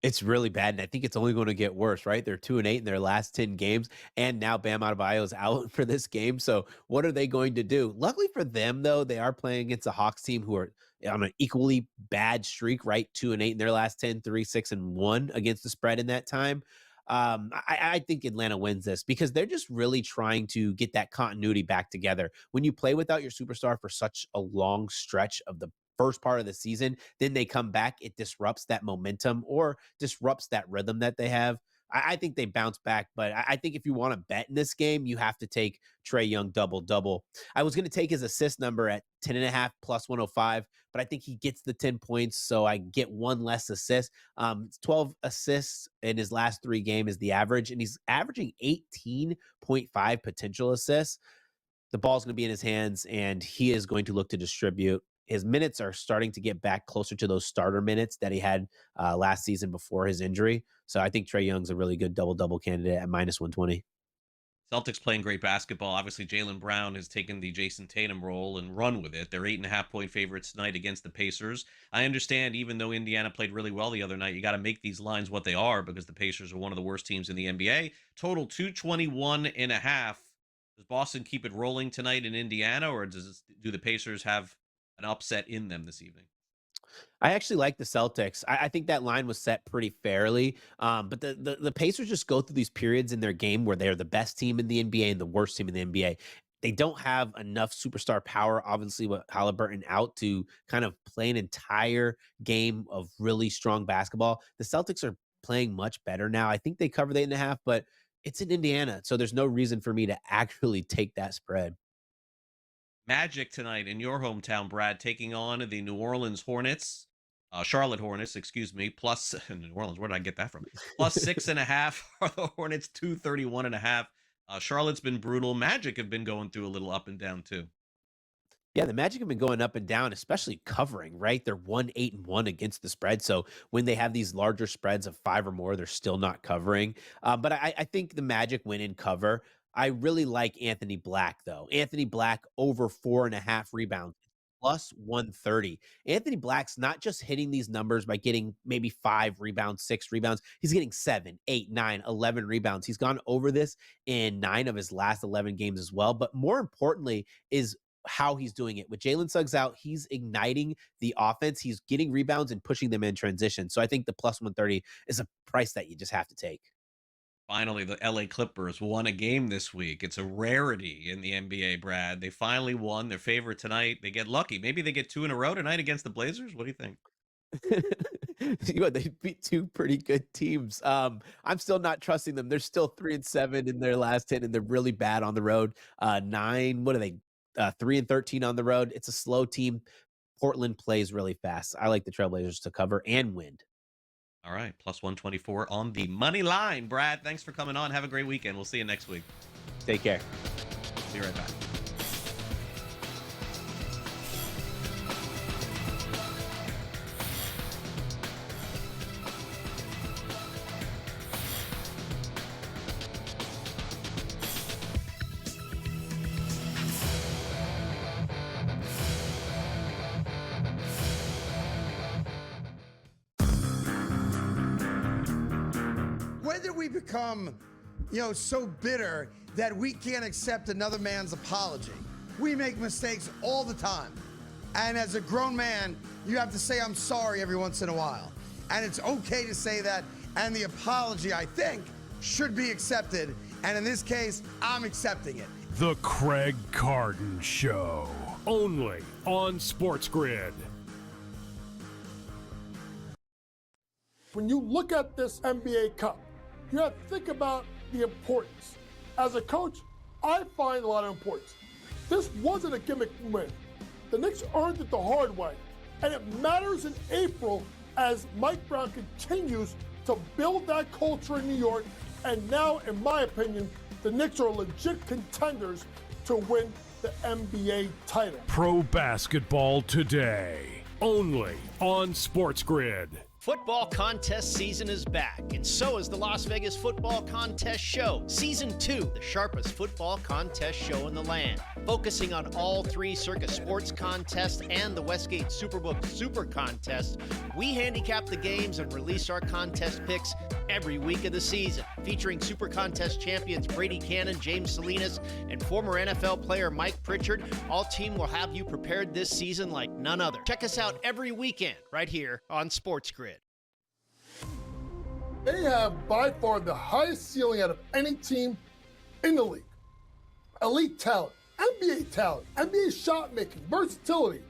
It's really bad, and I think it's only going to get worse, right? They're 2-8 in their last 10 games, and now Bam Adebayo is out for this game. So what are they going to do? Luckily for them, though, they are playing against a Hawks team who are on an equally bad streak, right? 2-8 in their last 10, 3-6-1 against the spread in that time. I think Atlanta wins this because they're just really trying to get that continuity back together. When you play without your superstar for such a long stretch of the first part of the season, then they come back, it disrupts that momentum or disrupts that rhythm that they have. I think they bounce back, but I think if you want to bet in this game, you have to take Trae Young double-double. I was going to take his assist number at 10.5 plus 105, but I think he gets the 10 points, so I get one less assist. 12 assists in his last 3 games is the average, and he's averaging 18.5 potential assists. The ball's going to be in his hands, and he is going to look to distribute. His minutes are starting to get back closer to those starter minutes that he had last season before his injury. So I think Trae Young's a really good double-double candidate at -120. Celtics playing great basketball. Obviously, Jaylen Brown has taken the Jason Tatum role and run with it. They're 8.5-point favorites tonight against the Pacers. I understand, even though Indiana played really well the other night, you got to make these lines what they are because the Pacers are one of the worst teams in the NBA. Total 221.5. Does Boston keep it rolling tonight in Indiana, or do the Pacers have an upset in them this evening? I actually like the Celtics. I think that line was set pretty fairly. But the Pacers just go through these periods in their game where they're the best team in the NBA and the worst team in the NBA. They don't have enough superstar power, obviously, with Halliburton out to kind of play an entire game of really strong basketball. The Celtics are playing much better now. I think they cover the 8.5, but it's in Indiana, so there's no reason for me to actually take that spread. Magic tonight in your hometown, Brad, taking on the New Orleans Hornets. Charlotte Hornets, excuse me, plus New Orleans. Where did I get that from? Plus 6.5 are the Hornets, 231.5. Charlotte's been brutal. Magic have been going through a little up and down too. Yeah, the Magic have been going up and down, especially covering, right? They're 1-8-1 against the spread. So when they have these larger spreads of 5 or more, they're still not covering. But I think the Magic win in cover. I really like Anthony Black, though. Anthony Black over 4.5 rebounds, plus 130. Anthony Black's not just hitting these numbers by getting maybe 5 rebounds, 6 rebounds. He's getting 7, 8, 9, 11 rebounds. He's gone over this in 9 of his last 11 games as well. But more importantly is how he's doing it. With Jalen Suggs out, he's igniting the offense. He's getting rebounds and pushing them in transition. So I think the plus 130 is a price that you just have to take. Finally, the LA Clippers won a game this week. It's a rarity in the NBA, Brad. They finally won. Their favorite tonight. They get lucky. Maybe they get 2 in a row tonight against the Blazers. What do you think? They beat 2 pretty good teams. I'm still not trusting them. They're still 3-7 in their last 10, and they're really bad on the road. 9, what are they? 3-13 on the road. It's a slow team. Portland plays really fast. I like the Trailblazers to cover and win. All right, plus 124 on the money line. Brad, thanks for coming on. Have a great weekend. We'll see you next week. Take care. Be right back. Whether we become, so bitter that we can't accept another man's apology. We make mistakes all the time. And as a grown man, you have to say, I'm sorry every once in a while. And it's okay to say that. And the apology, I think, should be accepted. And in this case, I'm accepting it. The Craig Carden Show. Only on SportsGrid. When you look at this NBA Cup, you have to think about the importance. As a coach, I find a lot of importance. This wasn't a gimmick win. The Knicks earned it the hard way, and it matters in April as Mike Brown continues to build that culture in New York, and now, in my opinion, the Knicks are legit contenders to win the NBA title. Pro basketball today. Only on SportsGrid. Football contest season is back, and so is the Las Vegas Football Contest Show. Season 2, the sharpest football contest show in the land. Focusing on all 3 Circa Sports contests and the Westgate Superbook Super Contest, we handicap the games and release our contest picks every week of the season. Featuring Super Contest champions Brady Cannon, James Salinas, and former NFL player Mike Pritchard, all team will have you prepared this season like none other. Check us out every weekend right here on SportsGrid. They have by far the highest ceiling out of any team in the league. Elite talent, NBA shot making, versatility,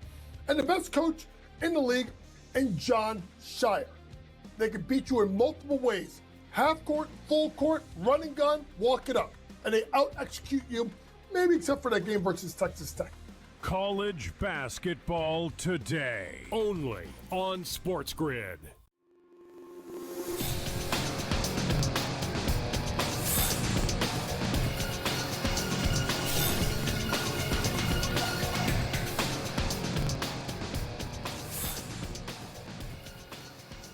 and the best coach in the league in John Shire. They can beat you in multiple ways. Half court, full court, running gun, walk it up. And they out-execute you, maybe except for that game versus Texas Tech. College basketball today. Only on SportsGrid.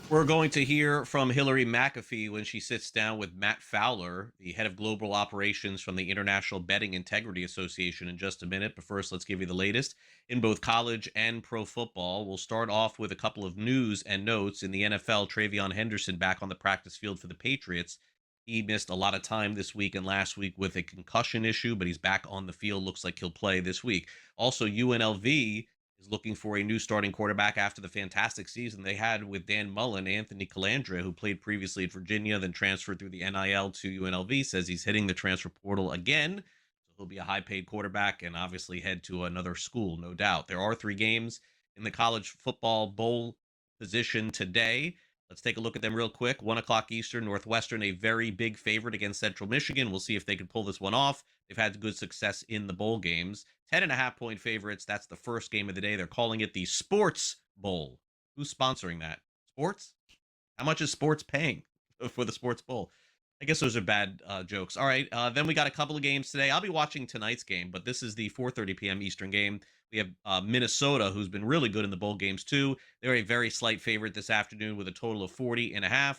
We're going to hear from Hillary McAfee when she sits down with Matt Fowler, the head of global operations from the International Betting Integrity Association, in just a minute. But first, let's give you the latest in both college and pro football. We'll start off with a couple of news and notes. In the NFL, Travion Henderson back on the practice field for the Patriots. He missed a lot of time this week and last week with a concussion issue, but he's back on the field. Looks like he'll play this week. Also, UNLV is looking for a new starting quarterback after the fantastic season they had with Dan Mullen. Anthony Calandra, who played previously at Virginia, then transferred through the NIL to UNLV, says he's hitting the transfer portal again. So he'll be a high-paid quarterback and obviously head to another school, no doubt. There are 3 games in the college football bowl position today. Let's take a look at them real quick. 1 o'clock Eastern, Northwestern, a very big favorite against Central Michigan. We'll see if they can pull this one off. They've had good success in the bowl games. 10.5-point favorites. That's the first game of the day. They're calling it the Sports Bowl. Who's sponsoring that? Sports? How much is sports paying for the Sports Bowl? I guess those are bad jokes. All right, then we got a couple of games today. I'll be watching tonight's game, but this is the 4:30 p.m. Eastern game. We have Minnesota, who's been really good in the bowl games, too. They're a very slight favorite this afternoon with a total of 40.5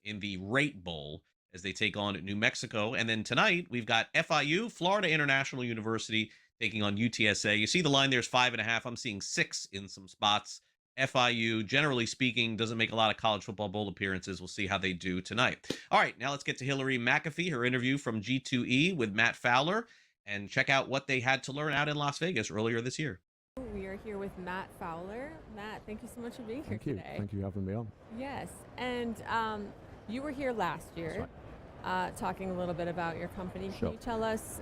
in the Rate Bowl as they take on New Mexico. And then tonight, we've got FIU, Florida International University, taking on UTSA. You see the line there's 5.5. I'm seeing 6 in some spots. FIU, generally speaking, doesn't make a lot of college football bowl appearances. We'll see how they do tonight. All right, now let's get to Hillary McAfee, her interview from G2E with Matt Fowler, and check out what they had to learn out in Las Vegas earlier this year. We are here with Matt Fowler. Matt, thank you so much for being here today. Thank you for having me on. Yes, and you were here last year talking a little bit about your company. Can you tell us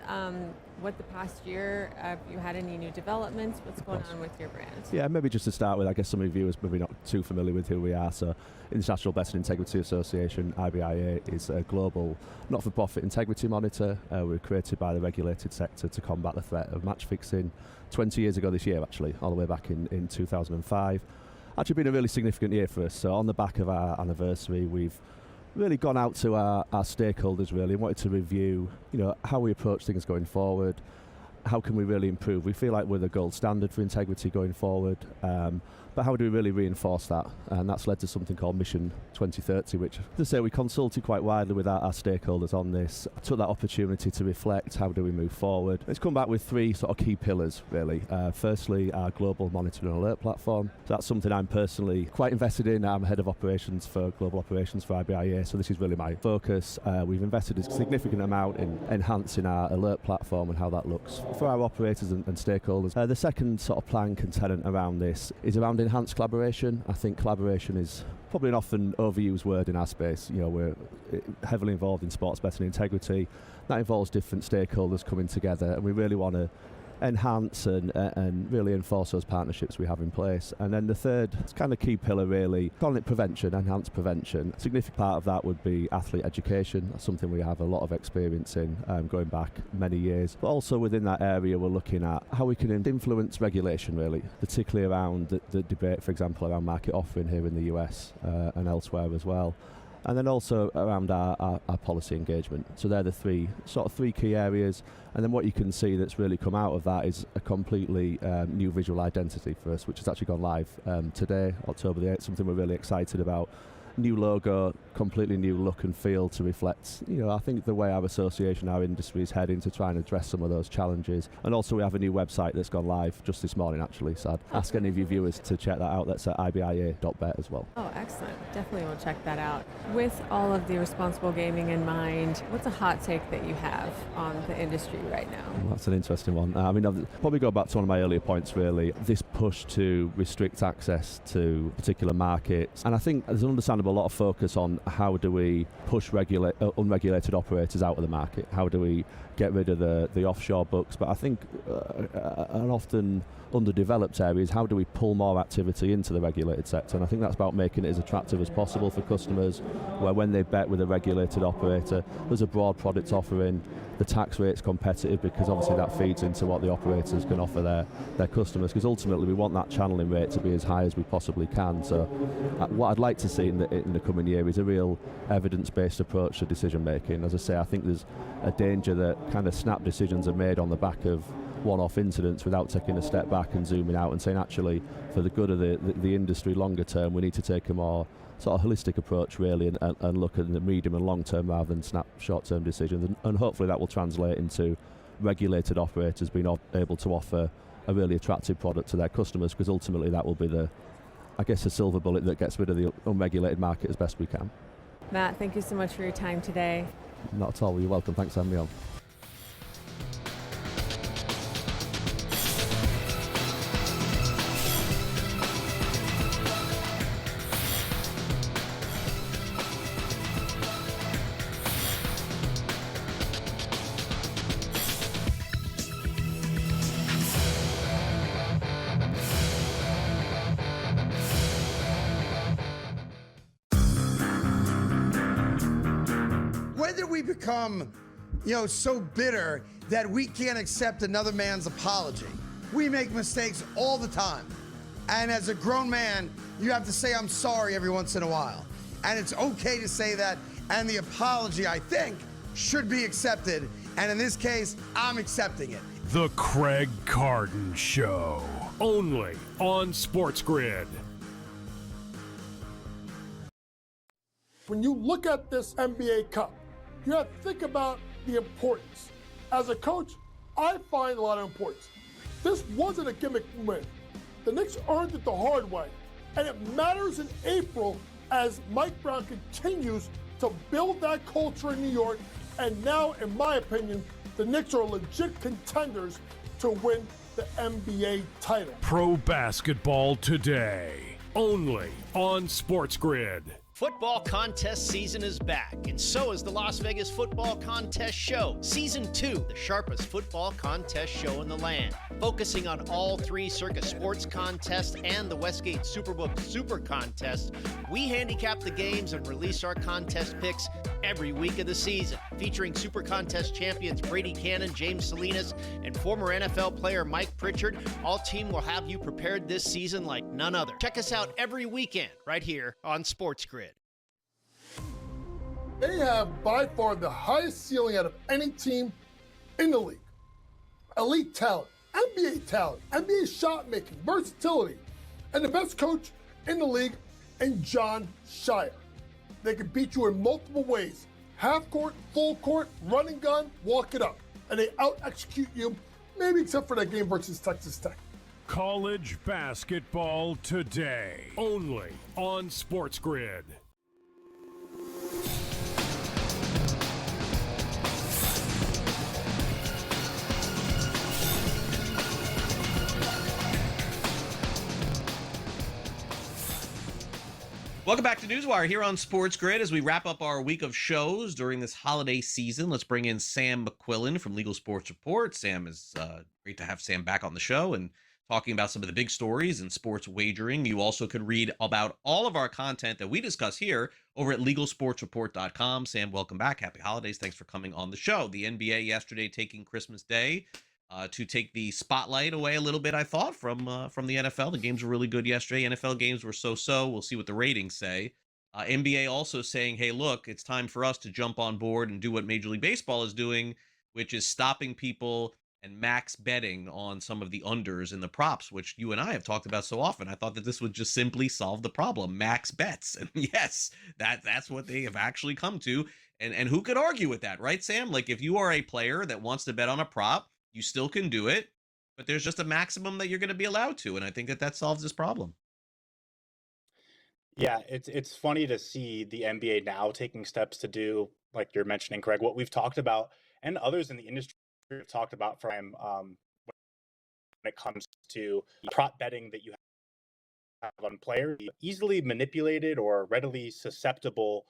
what the past year, have you had any new developments? What's going on with your brand? Yeah, maybe just to start with, I guess some of your viewers maybe not too familiar with who we are. So International Betting Integrity Association, IBIA, is a global not-for-profit integrity monitor. We were created by the regulated sector to combat the threat of match fixing 20 years ago this year, actually, all the way back in 2005. Actually been a really significant year for us. So on the back of our anniversary, we've really gone out to our stakeholders really and wanted to review, how we approach things going forward. How can we really improve? We feel like we're the gold standard for integrity going forward, but how do we really reinforce that? And that's led to something called Mission 2030, which, as I say, we consulted quite widely with our stakeholders on this. I took that opportunity to reflect, how do we move forward? It's come back with 3 sort of key pillars, really. Firstly, our global monitoring and alert platform. So that's something I'm personally quite invested in. I'm head of operations for global operations for IBIA, so this is really my focus. We've invested a significant amount in enhancing our alert platform and how that looks for our operators and stakeholders. The second sort of plank and tenet around this is around enhanced collaboration. I think collaboration is probably an often overused word in our space. We're heavily involved in sports betting integrity. That involves different stakeholders coming together, and we really want to enhance and really enforce those partnerships we have in place. And then the third kind of key pillar, really, calling it prevention, enhanced prevention. A significant part of that would be athlete education. That's something we have a lot of experience in, going back many years. But also within that area, we're looking at how we can influence regulation, really, particularly around the debate, for example, around market offering here in the US and elsewhere as well. And then also around our policy engagement. So they're the three key areas. And then what you can see that's really come out of that is a completely new visual identity for us, which has actually gone live today, October the 8th, something we're really excited about. New logo, completely new look and feel to reflect, I think the way our association, our industry is heading to try and address some of those challenges. And also we have a new website that's gone live just this morning, actually, so I'd ask any of your viewers to check that out. That's at ibia.bet as well. Oh, excellent. Definitely will check that out. With all of the responsible gaming in mind, what's a hot take that you have on the industry right now? That's an interesting one. I mean, I'll probably go back to one of my earlier points, really. This push to restrict access to particular markets. And I think there's an understandable lot of focus on how do we push unregulated operators out of the market? How do we get rid of the offshore books? But I think an often underdeveloped area is how do we pull more activity into the regulated sector? And I think that's about making it as attractive as possible for customers, where when they bet with a regulated operator, there's a broad product offering, the tax rate's competitive, because obviously that feeds into what the operators can offer their customers, because ultimately we want that channeling rate to be as high as we possibly can. So what I'd like to see in the coming year is a real evidence-based approach to decision making. As I say, I think there's a danger that kind of snap decisions are made on the back of one-off incidents without taking a step back and zooming out and saying, actually, for the good of the industry longer term, we need to take a more sort of holistic approach, really, and look at the medium and long term rather than snap short-term decisions. And hopefully that will translate into regulated operators being able to offer a really attractive product to their customers, because ultimately that will be the silver bullet that gets rid of the unregulated market as best we can. Matt, thank you so much for your time today. Not at all. You're welcome. Thanks for having me on. we become, so bitter that we can't accept another man's apology? We make mistakes all the time. And as a grown man, you have to say, I'm sorry every once in a while. And it's okay to say that. And the apology, I think, should be accepted. And in this case, I'm accepting it. The Craig Carden Show. Only on SportsGrid. When you look at this NBA Cup, you have to think about the importance. As a coach, I find a lot of importance. This wasn't a gimmick win. The Knicks earned it the hard way. And it matters in April as Mike Brown continues to build that culture in New York. And now, in my opinion, the Knicks are legit contenders to win the NBA title. Pro basketball today. Only on SportsGrid. Football contest season is back, and so is the Las Vegas Football Contest Show. Season 2, the sharpest football contest show in the land. Focusing on all 3 Circus Sports contests and the Westgate Superbook Super Contest, we handicap the games and release our contest picks every week of the season. Featuring Super Contest champions Brady Cannon, James Salinas, and former NFL player Mike Pritchard, all team will have you prepared this season like none other. Check us out every weekend right here on SportsGrid. They have by far the highest ceiling out of any team in the league. Elite talent, NBA shot making, versatility, and the best coach in the league in John Shire. They can beat you in multiple ways. Half court, full court, running gun, walk it up. And they out-execute you, maybe except for that game versus Texas Tech. College basketball today. Only on SportsGrid. Welcome back to NewsWire here on SportsGrid. As we wrap up our week of shows during this holiday season, let's bring in Sam McQuillan from Legal Sports Report. Sam, is great to have Sam back on the show and talking about some of the big stories in sports wagering. You also could read about all of our content that we discuss here over at LegalSportsReport.com. Sam, welcome back. Happy holidays. Thanks for coming on the show. The NBA yesterday taking Christmas Day to take the spotlight away a little bit, I thought, from the NFL. The games were really good yesterday. NFL games were so-so. We'll see what the ratings say. NBA also saying, hey, look, it's time for us to jump on board and do what Major League Baseball is doing, which is stopping people and max betting on some of the unders and the props, which you and I have talked about so often. I thought that this would just simply solve the problem, max bets. And yes, that's what they have actually come to. And who could argue with that, right, Sam? Like, if you are a player that wants to bet on a prop, you still can do it, but there's just a maximum that you're going to be allowed to. And I think that solves this problem. Yeah, it's funny to see the NBA now taking steps to do, like you're mentioning, Craig, what we've talked about and others in the industry have talked about from when it comes to prop betting that you have on players, easily manipulated or readily susceptible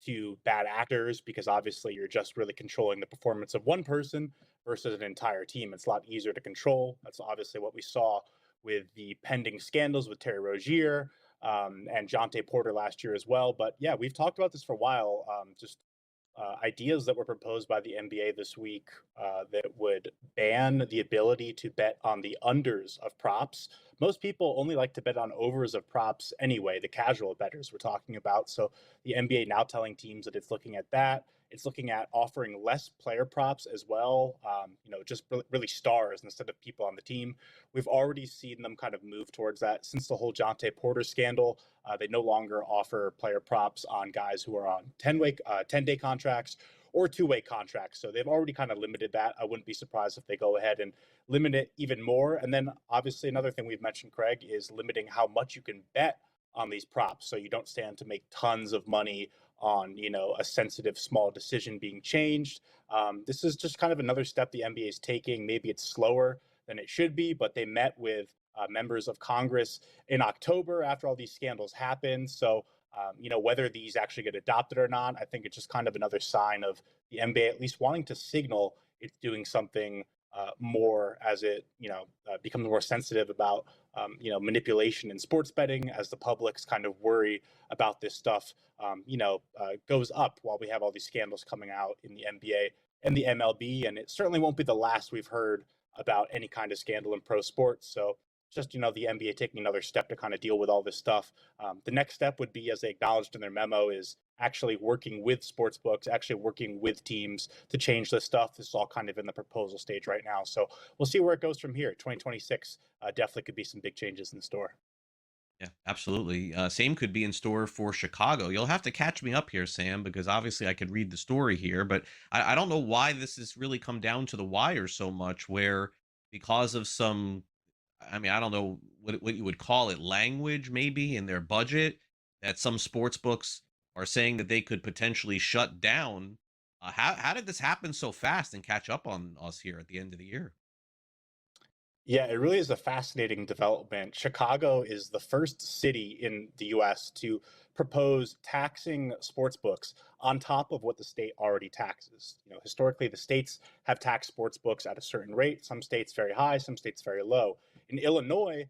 to bad actors, because obviously you're just really controlling the performance of one person versus an entire team. It's a lot easier to control. That's obviously what we saw with the pending scandals with Terry Rozier and Jonte Porter last year as well. But yeah, we've talked about this for a while. Ideas that were proposed by the NBA this week that would ban the ability to bet on the unders of props. Most people only like to bet on overs of props anyway, the casual bettors we're talking about. So the NBA now telling teams that it's looking at that. It's looking at offering less player props as well, just really stars instead of people on the team. We've already seen them kind of move towards that since the whole Jonte Porter scandal. They no longer offer player props on guys who are on 10-day contracts or 2-way contracts. So they've already kind of limited that. I wouldn't be surprised if they go ahead and limit it even more. And then obviously another thing we've mentioned, Craig, is limiting how much you can bet on these props, so you don't stand to make tons of money on, a sensitive small decision being changed. This is just kind of another step the NBA is taking. Maybe it's slower than it should be, but they met with members of Congress in October after all these scandals happened. So, whether these actually get adopted or not, I think it's just kind of another sign of the NBA at least wanting to signal it's doing something more as it becomes more sensitive about manipulation in sports betting, as the public's kind of worry about this stuff goes up while we have all these scandals coming out in the NBA and the MLB. And it certainly won't be the last we've heard about any kind of scandal in pro sports. So just, the NBA taking another step to kind of deal with all this stuff. The next step would be, as they acknowledged in their memo, is actually working with sports books, actually working with teams to change this stuff. This is all kind of in the proposal stage right now. So we'll see where it goes from here. 2026 definitely could be some big changes in store. Yeah, absolutely. Same could be in store for Chicago. You'll have to catch me up here, Sam, because obviously I could read the story here, but I don't know why this has really come down to the wire so much, where because of some, I mean, I don't know what you would call it, language maybe in their budget, that some sports books are saying that they could potentially shut down. How did this happen so fast and catch up on us here at the end of the year? Yeah, it really is a fascinating development. Chicago is the first city in the US to propose taxing sports books on top of what the state already taxes. Historically, the states have taxed sports books at a certain rate, some states very high, some states very low. In Illinois,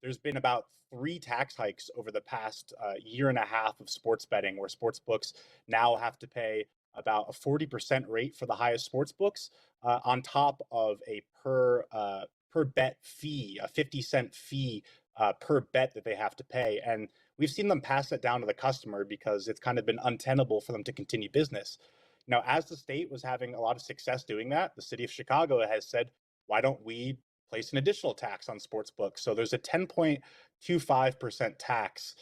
there's been about 3 tax hikes over the past year and a half of sports betting, where sports books now have to pay about a 40% rate for the highest sports books, on top of a per bet fee, a 50-cent fee per bet that they have to pay. And we've seen them pass that down to the customer because it's kind of been untenable for them to continue business. Now, as the state was having a lot of success doing that, the city of Chicago has said, why don't we place an additional tax on sports books? So there's a 10.25% tax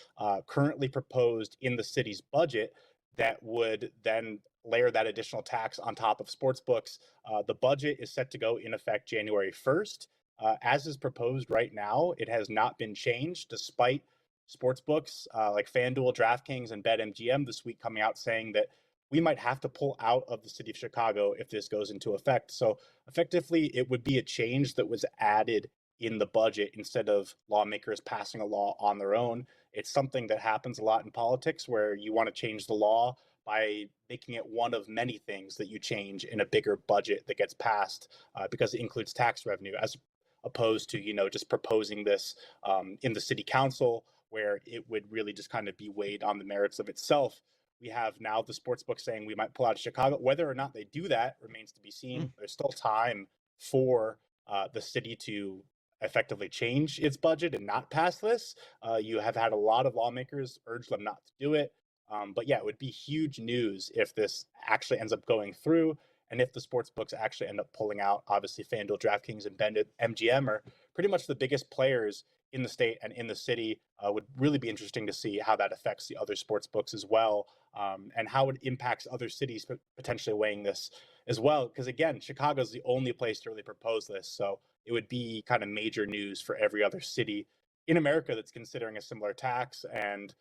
currently proposed in the city's budget that would then layer that additional tax on top of sports books. The budget is set to go in effect January 1st. As is proposed right now, it has not been changed, despite sports books like FanDuel, DraftKings, and BetMGM this week coming out saying that we might have to pull out of the city of Chicago if this goes into effect. So effectively, it would be a change that was added in the budget instead of lawmakers passing a law on their own. It's something that happens a lot in politics, where you want to change the law by making it one of many things that you change in a bigger budget that gets passed, because it includes tax revenue, as opposed to just proposing this in the city council, where it would really just kind of be weighed on the merits of itself. We have now the sportsbook saying we might pull out of Chicago. Whether or not they do that remains to be seen. There's still time for the city to effectively change its budget and not pass this. You have had a lot of lawmakers urge them not to do it. But yeah, it would be huge news if this actually ends up going through, and if the sports books actually end up pulling out. Obviously, FanDuel, DraftKings, and MGM are pretty much the biggest players in the state and in the city. Would really be interesting to see how that affects the other sports books as well, and how it impacts other cities potentially weighing this as well. Because again, Chicago is the only place to really propose this, so it would be kind of major news for every other city in America that's considering a similar tax. And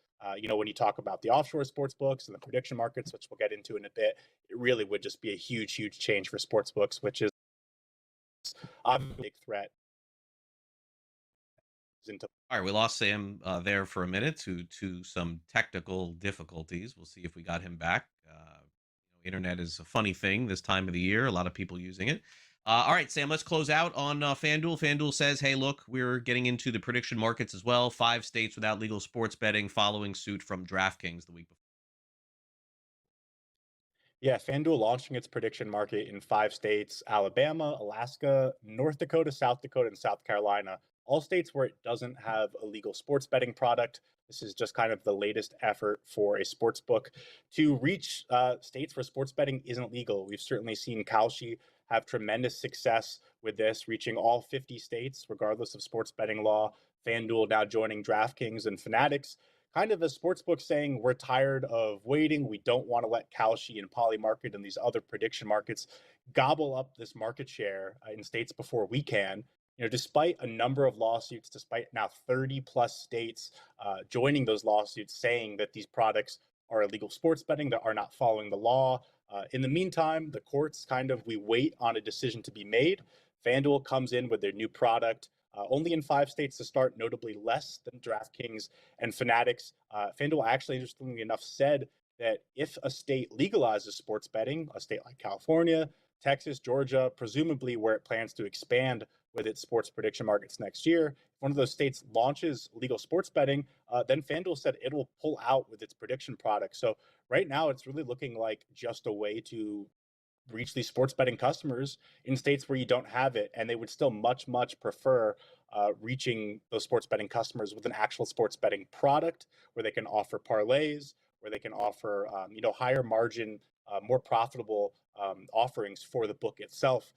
when you talk about the offshore sports books and the prediction markets, which we'll get into in a bit, it really would just be a huge, huge change for sports books, which is obviously a big threat. All right, we lost Sam there for a minute to some technical difficulties. We'll see if we got him back. Internet is a funny thing this time of the year. A lot of people using it. All right, Sam, let's close out on FanDuel. FanDuel says, hey, look, we're getting into the prediction markets as well. 5 states without legal sports betting, following suit from DraftKings the week before. Yeah, FanDuel launching its prediction market in 5 states: Alabama, Alaska, North Dakota, South Dakota, and South Carolina. All states where it doesn't have a legal sports betting product. This is just kind of the latest effort for a sports book to reach states where sports betting isn't legal. We've certainly seen Kalshi have tremendous success with this, reaching all 50 states, regardless of sports betting law. FanDuel now joining DraftKings and Fanatics, kind of a sports book saying, we're tired of waiting. We don't want to let Kalshi and Polymarket and these other prediction markets gobble up this market share in states before we can. Despite a number of lawsuits, despite now 30 plus states joining those lawsuits saying that these products are illegal sports betting, that are not following the law. In the meantime, the courts we wait on a decision to be made. FanDuel comes in with their new product, only in 5 states to start, notably less than DraftKings and Fanatics. FanDuel actually, interestingly enough, said that if a state legalizes sports betting, a state like California, Texas, Georgia, presumably where it plans to expand with its sports prediction markets next year. If one of those states launches legal sports betting, then FanDuel said it will pull out with its prediction product. So right now, it's really looking like just a way to reach these sports betting customers in states where you don't have it, and they would still much prefer reaching those sports betting customers with an actual sports betting product where they can offer parlays, where they can offer higher margin, more profitable offerings for the book itself.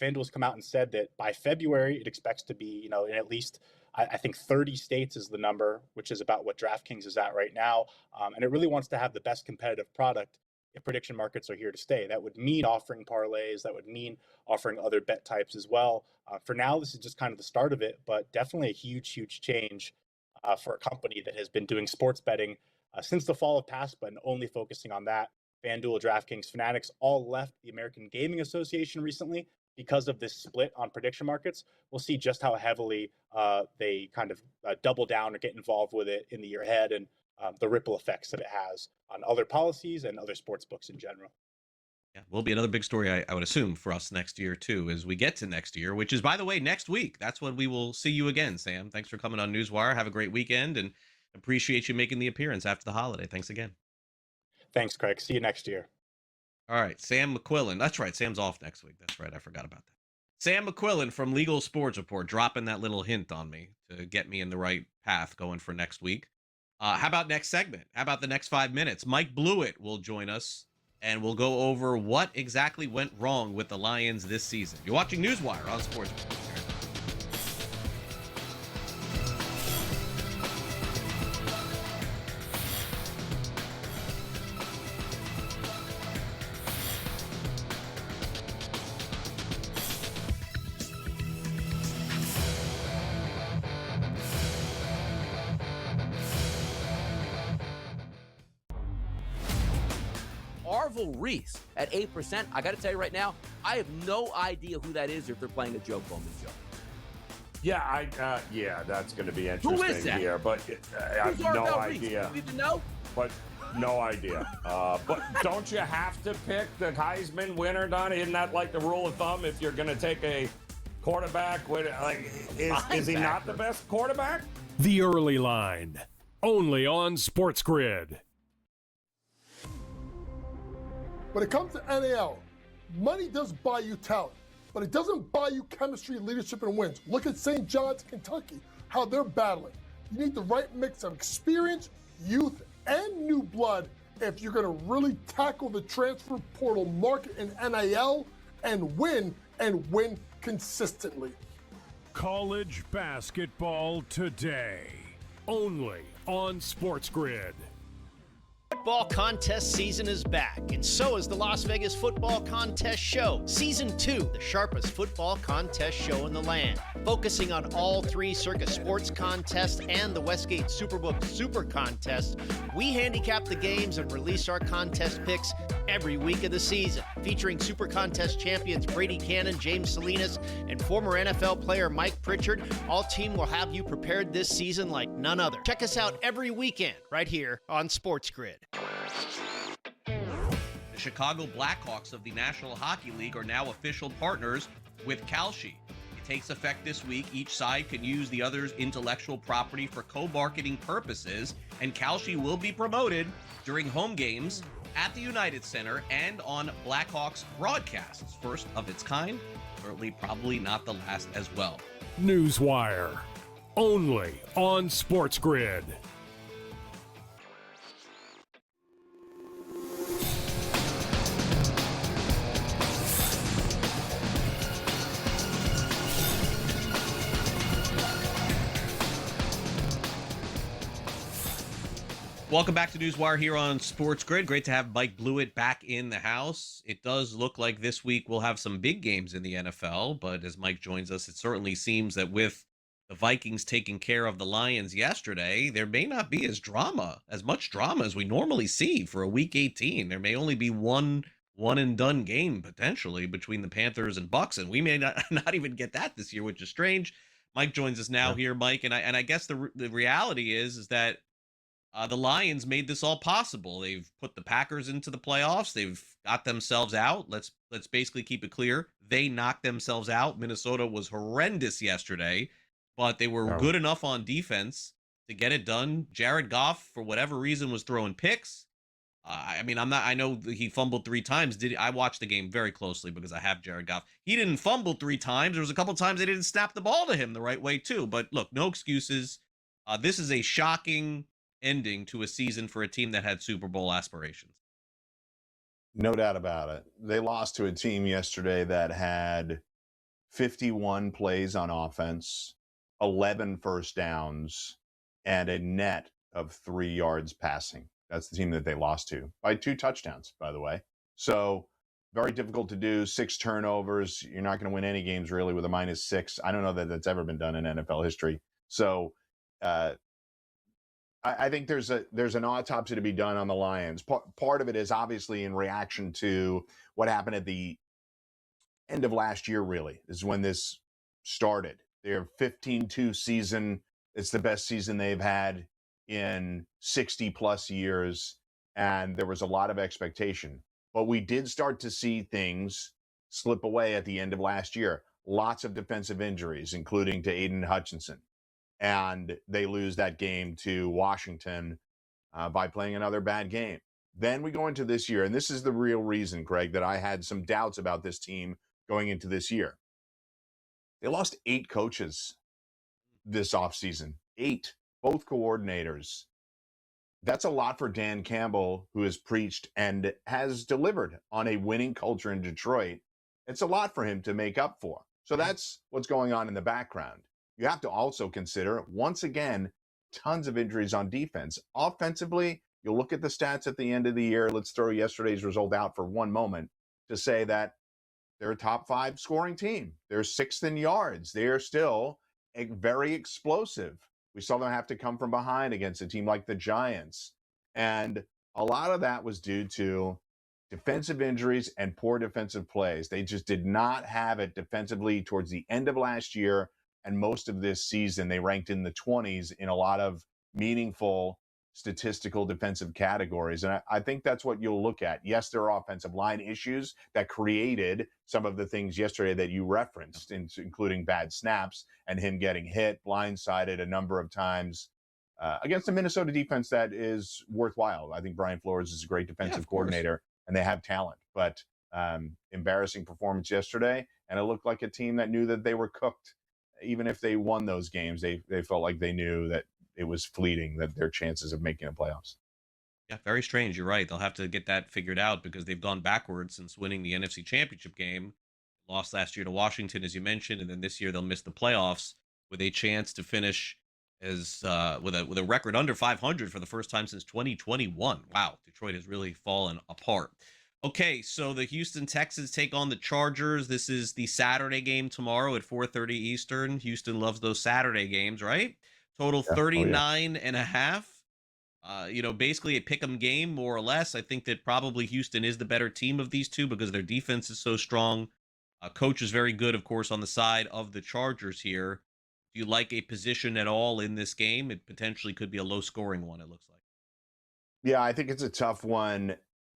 FanDuel's come out and said that by February it expects to be in at least I think 30 states is the number, which is about what DraftKings is at right now, and it really wants to have the best competitive product. If prediction markets are here to stay, that would mean offering parlays, that would mean offering other bet types as well. For now, this is just kind of the start of it, but definitely a huge change for a company that has been doing sports betting since the fall of PASPA and only focusing on that. FanDuel, DraftKings, Fanatics all left the American Gaming Association recently because of this split on prediction markets. We'll see just how heavily they kind of double down or get involved with it in the year ahead, and the ripple effects that it has on other policies and other sports books in general. Yeah, will be another big story, I would assume, for us next year, too, as we get to next year, which is, by the way, next week. That's when we will see you again, Sam. Thanks for coming on NewsWire. Have a great weekend, and appreciate you making the appearance after the holiday. Thanks again. Thanks, Craig. See you next year. All right, Sam McQuillan. That's right, Sam's off next week. That's right, I forgot about that. Sam McQuillan from Legal Sports Report dropping that little hint on me to get me in the right path going for next week. How about next segment? How about the next 5 minutes? Mike Blewett will join us, and we'll go over what exactly went wrong with the Lions this season. You're watching NewsWire on SportsGrid. Reese at 8%. I got to tell you right now, I have no idea who that is or if they're playing a Joe Bowman joke. Yeah, that's going to be interesting. Who is that? Here, but I have no idea. Do you even know? But no idea. But don't you have to pick the Heisman winner, Don? Isn't that like the rule of thumb if you're going to take a quarterback? Is he not the best quarterback? The Early Line, only on SportsGrid. When it comes to NAL, money does buy you talent, but it doesn't buy you chemistry, leadership, and wins. Look at St. John's, Kentucky, how they're battling. You need the right mix of experience, youth, and new blood if you're going to really tackle the transfer portal market in NIL and win consistently. College basketball today, only on SportsGrid. Football contest season is back, and so is the Las Vegas Football Contest Show. Season 2, the sharpest football contest show in the land. Focusing on all 3 Circus Sports contests and the Westgate Superbook Super Contest, we handicap the games and release our contest picks every week of the season. Featuring Super Contest champions Brady Cannon, James Salinas, and former NFL player Mike Pritchard, all team will have you prepared this season like none other. Check us out every weekend right here on SportsGrid. The Chicago Blackhawks of the National Hockey League are now official partners with Kalshi. It takes effect this week. Each side can use the other's intellectual property for co-marketing purposes, and Kalshi will be promoted during home games at the United Center and on Blackhawks broadcasts. First of its kind, certainly probably not the last as well. NewsWire, only on SportsGrid. Welcome back to NewsWire here on SportsGrid. Great to have Mike Blewett back in the house. It does look like this week we'll have some big games in the NFL, but as Mike joins us, it certainly seems that with the Vikings taking care of the Lions yesterday, there may not be as much drama as we normally see for a Week 18. There may only be one and done game potentially between the Panthers and Bucks, and we may not even get that this year, which is strange. Mike joins us now here, Mike, and I guess the reality is that the Lions made this all possible. They've put the Packers into the playoffs. They've got themselves out. Let's basically keep it clear. They knocked themselves out. Minnesota was horrendous yesterday, but they were good enough on defense to get it done. Jared Goff, for whatever reason, was throwing picks. I mean, I know he fumbled 3 times. I watched the game very closely because I have Jared Goff. He didn't fumble 3 times. There was a couple times they didn't snap the ball to him the right way too. But look, no excuses. This is a shocking ending to a season for a team that had Super Bowl aspirations. No doubt about it. They lost to a team yesterday that had 51 plays on offense, 11 first downs, and a net of 3 yards passing. That's the team that they lost to by 2 touchdowns, by the way. So very difficult to do. 6 turnovers. You're not going to win any games really with a -6. I don't know that that's ever been done in NFL history. So I think there's an autopsy to be done on the Lions. Part of it is obviously in reaction to what happened at the end of last year, really, is when this started. Their 15-2 season, it's the best season they've had in 60-plus years, and there was a lot of expectation. But we did start to see things slip away at the end of last year. Lots of defensive injuries, including to Aiden Hutchinson. And they lose that game to Washington by playing another bad game. Then we go into this year, and this is the real reason, Craig, that I had some doubts about this team going into this year. They lost 8 coaches this offseason. 8, both coordinators. That's a lot for Dan Campbell, who has preached and has delivered on a winning culture in Detroit. It's a lot for him to make up for. So that's what's going on in the background. You have to also consider, once again, tons of injuries on defense. Offensively, you'll look at the stats at the end of the year. Let's throw yesterday's result out for one moment to say that they're a top 5 scoring team. They're 6th in yards. They're still very explosive. We saw them have to come from behind against a team like the Giants. And a lot of that was due to defensive injuries and poor defensive plays. They just did not have it defensively towards the end of last year. And most of this season, they ranked in the 20s in a lot of meaningful statistical defensive categories. And I think that's what you'll look at. Yes, there are offensive line issues that created some of the things yesterday that you referenced, including bad snaps and him getting hit, blindsided a number of times against a Minnesota defense that is worthwhile. I think Brian Flores is a great defensive coordinator, and they have talent. But embarrassing performance yesterday, and it looked like a team that knew that they were cooked. Even if they won those games, they felt like they knew that it was fleeting, that their chances of making the playoffs. Yeah, very strange. You're right. They'll have to get that figured out because they've gone backwards since winning the NFC Championship game. Lost last year to Washington, as you mentioned, and then this year they'll miss the playoffs with a chance to finish as with a record under 500 for the first time since 2021. Wow, Detroit has really fallen apart. Okay, so the Houston Texans take on the Chargers. This is the Saturday game tomorrow at 4:30 Eastern. Houston loves those Saturday games, right? Total 39 and a half. Basically a pick'em game, more or less. I think that probably Houston is the better team of these two because their defense is so strong. Coach is very good, of course, on the side of the Chargers here. Do you like a position at all in this game? It potentially could be a low-scoring one, it looks like. Yeah, I think it's a tough one.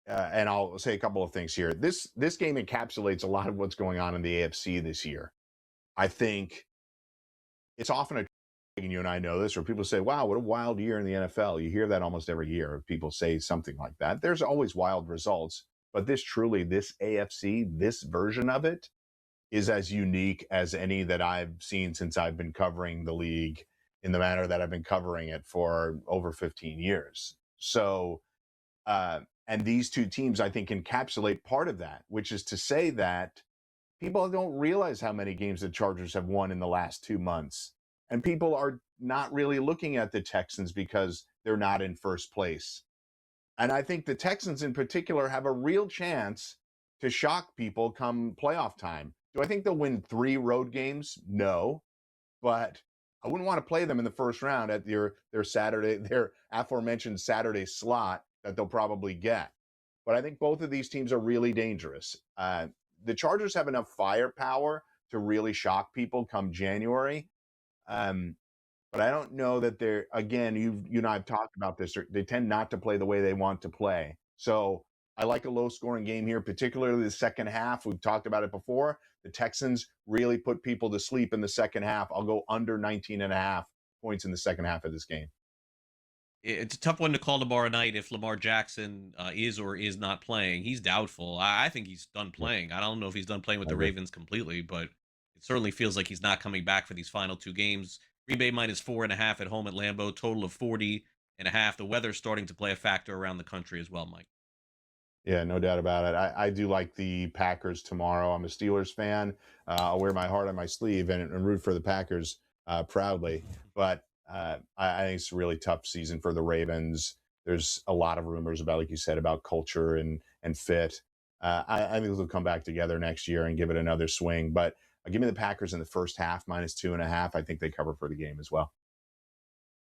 And I'll say a couple of things here. This game encapsulates a lot of what's going on in the AFC this year. I think it's often and you and I know this, where people say, wow, what a wild year in the NFL. You hear that almost every year. People say something like that. There's always wild results. But this AFC, this version of it is as unique as any that I've seen since I've been covering the league in the manner that I've been covering it for over 15 years. So, and these two teams, I think, encapsulate part of that, which is to say that people don't realize how many games the Chargers have won in the last 2 months. And people are not really looking at the Texans because they're not in first place. And I think the Texans in particular have a real chance to shock people come playoff time. Do I think they'll win 3 road games? No. But I wouldn't want to play them in the first round at their aforementioned Saturday slot that they'll probably get. But I think both of these teams are really dangerous. The Chargers have enough firepower to really shock people come January. but I don't know that they're, again, you and I have talked about this, they tend not to play the way they want to play. So I like a low scoring game here, particularly the second half. We've talked about it before. The Texans really put people to sleep in the second half. I'll go under 19.5 points in the second half of this game. It's a tough one to call tomorrow night if Lamar Jackson is or is not playing. He's doubtful. I think he's done playing. I don't know if he's done playing with the Ravens completely, but it certainly feels like he's not coming back for these final two games. Green Bay minus 4.5 at home at Lambeau, total of 40.5. The weather's starting to play a factor around the country as well, Mike. Yeah, no doubt about it. I do like the Packers tomorrow. I'm a Steelers fan. I'll wear my heart on my sleeve and root for the Packers proudly. But I think it's a really tough season for the Ravens. There's a lot of rumors about, like you said, about culture and fit. I think they'll come back together next year and give it another swing. But give me the Packers in the first half, minus 2.5. I think they cover for the game as well.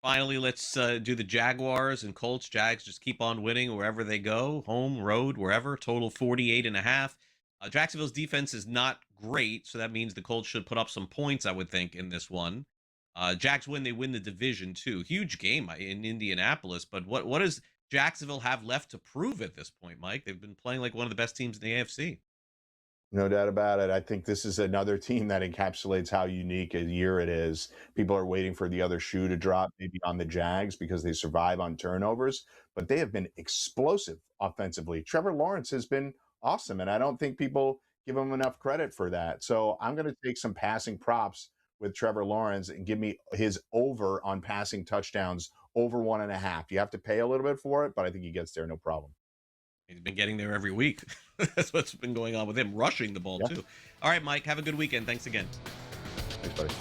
Finally, let's do the Jaguars and Colts. Jags just keep on winning wherever they go, home, road, wherever. Total 48.5. Jacksonville's defense is not great, so that means the Colts should put up some points, I would think, in this one. Jags win, they win the division too. Huge game in Indianapolis, but what does Jacksonville have left to prove at this point, Mike? They've been playing like one of the best teams in the AFC. No doubt about it. I think this is another team that encapsulates how unique a year it is. People are waiting for the other shoe to drop, maybe on the Jags, because they survive on turnovers, but they have been explosive offensively. Trevor Lawrence has been awesome, and I don't think people give him enough credit for that. So I'm going to take some passing props with Trevor Lawrence and give me his over on passing touchdowns, over 1.5. You have to pay a little bit for it, but I think he gets there no problem. He's been getting there every week. That's what's been going on with him, rushing the ball too. All right, Mike, have a good weekend. Thanks again. Thanks, buddy.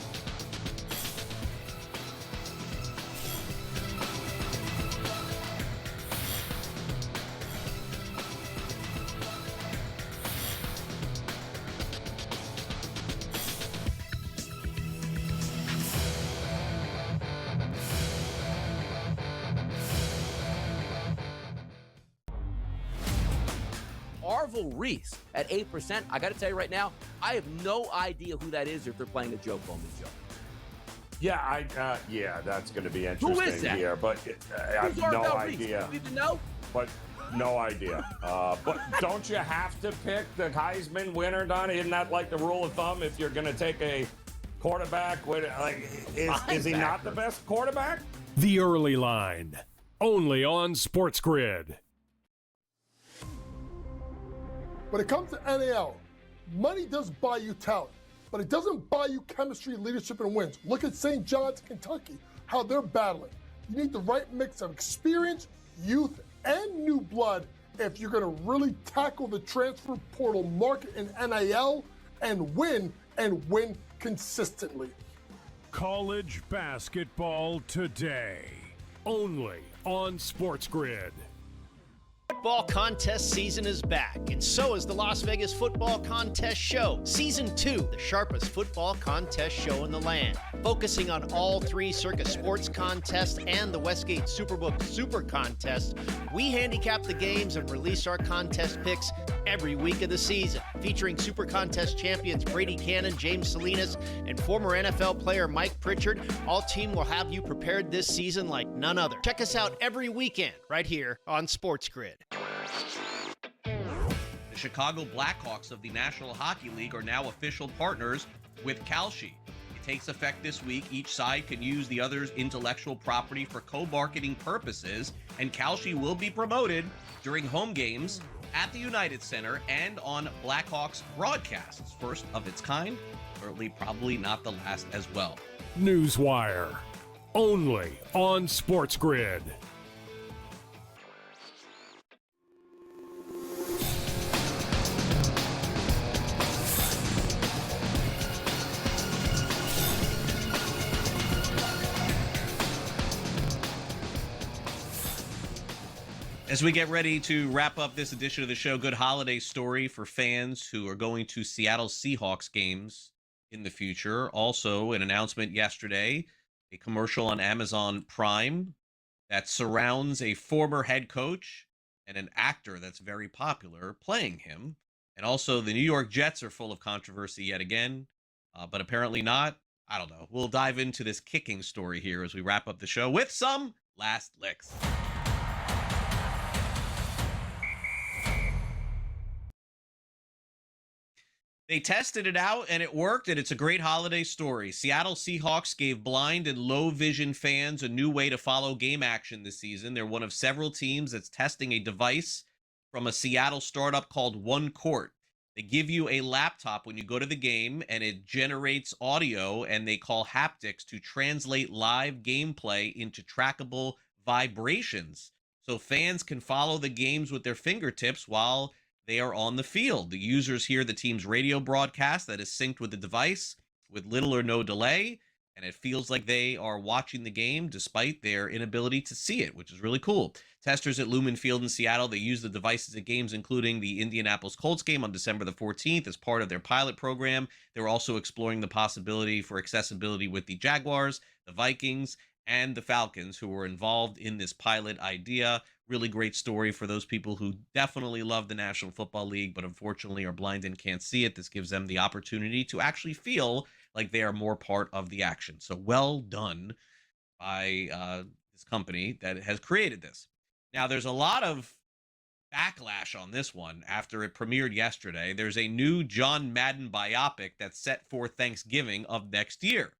Reese at 8%. I got to tell you right now, I have no idea who that is or if they're playing a Joe Bowman joke. Yeah, that's going to be interesting. Who is that? Here, but I have no idea. You need to know? But no idea. But don't you have to pick the Heisman winner, Donnie? Isn't that like the rule of thumb if you're going to take a quarterback? Is he not the best quarterback? The Early Line, only on SportsGrid. When it comes to NAL, money does buy you talent, but it doesn't buy you chemistry, leadership, and wins. Look at St. John's, Kentucky, how they're battling. You need the right mix of experience, youth, and new blood if you're going to really tackle the transfer portal market in NIL and win consistently. College basketball today, only on SportsGrid. Football contest season is back, and so is the Las Vegas Football Contest Show. Season 2, the sharpest football contest show in the land. Focusing on all three Circus Sports contests and the Westgate Superbook Super Contest, we handicap the games and release our contest picks every week of the season. Featuring Super Contest champions Brady Cannon, James Salinas, and former NFL player Mike Pritchard, all team will have you prepared this season like none other. Check us out every weekend right here on SportsGrid. The Chicago Blackhawks of the National Hockey League are now official partners with Kalshi. It takes effect this week. Each side can use the other's intellectual property for co-marketing purposes, and Kalshi will be promoted during home games at the United Center and on Blackhawks broadcasts. First of its kind, certainly probably not the last as well. NewsWire, only on SportsGrid. As we get ready to wrap up this edition of the show, good holiday story for fans who are going to Seattle Seahawks games in the future. Also, an announcement yesterday, a commercial on Amazon Prime that surrounds a former head coach and an actor that's very popular playing him. And also, the New York Jets are full of controversy yet again, but apparently not. I don't know. We'll dive into this kicking story here as we wrap up the show with some last licks. They tested it out and it worked, and it's a great holiday story. Seattle Seahawks gave blind and low vision fans a new way to follow game action this season. They're one of several teams that's testing a device from a Seattle startup called One Court. They give you a laptop when you go to the game, and it generates audio, and they call haptics to translate live gameplay into trackable vibrations. So fans can follow the games with their fingertips while they are on the field. The users hear the team's radio broadcast that is synced with the device with little or no delay, and it feels like they are watching the game despite their inability to see it, which is really cool. Testers at Lumen Field in Seattle, they use the devices at games including the Indianapolis Colts game on December the 14th as part of their pilot program. They were also exploring the possibility for accessibility with the Jaguars, the Vikings, and the Falcons, who were involved in this pilot idea. Really great story for those people who definitely love the National Football League, but unfortunately are blind and can't see it. This gives them the opportunity to actually feel like they are more part of the action. So well done by this company that has created this. Now, there's a lot of backlash on this one after it premiered yesterday. There's a new John Madden biopic that's set for Thanksgiving of next year.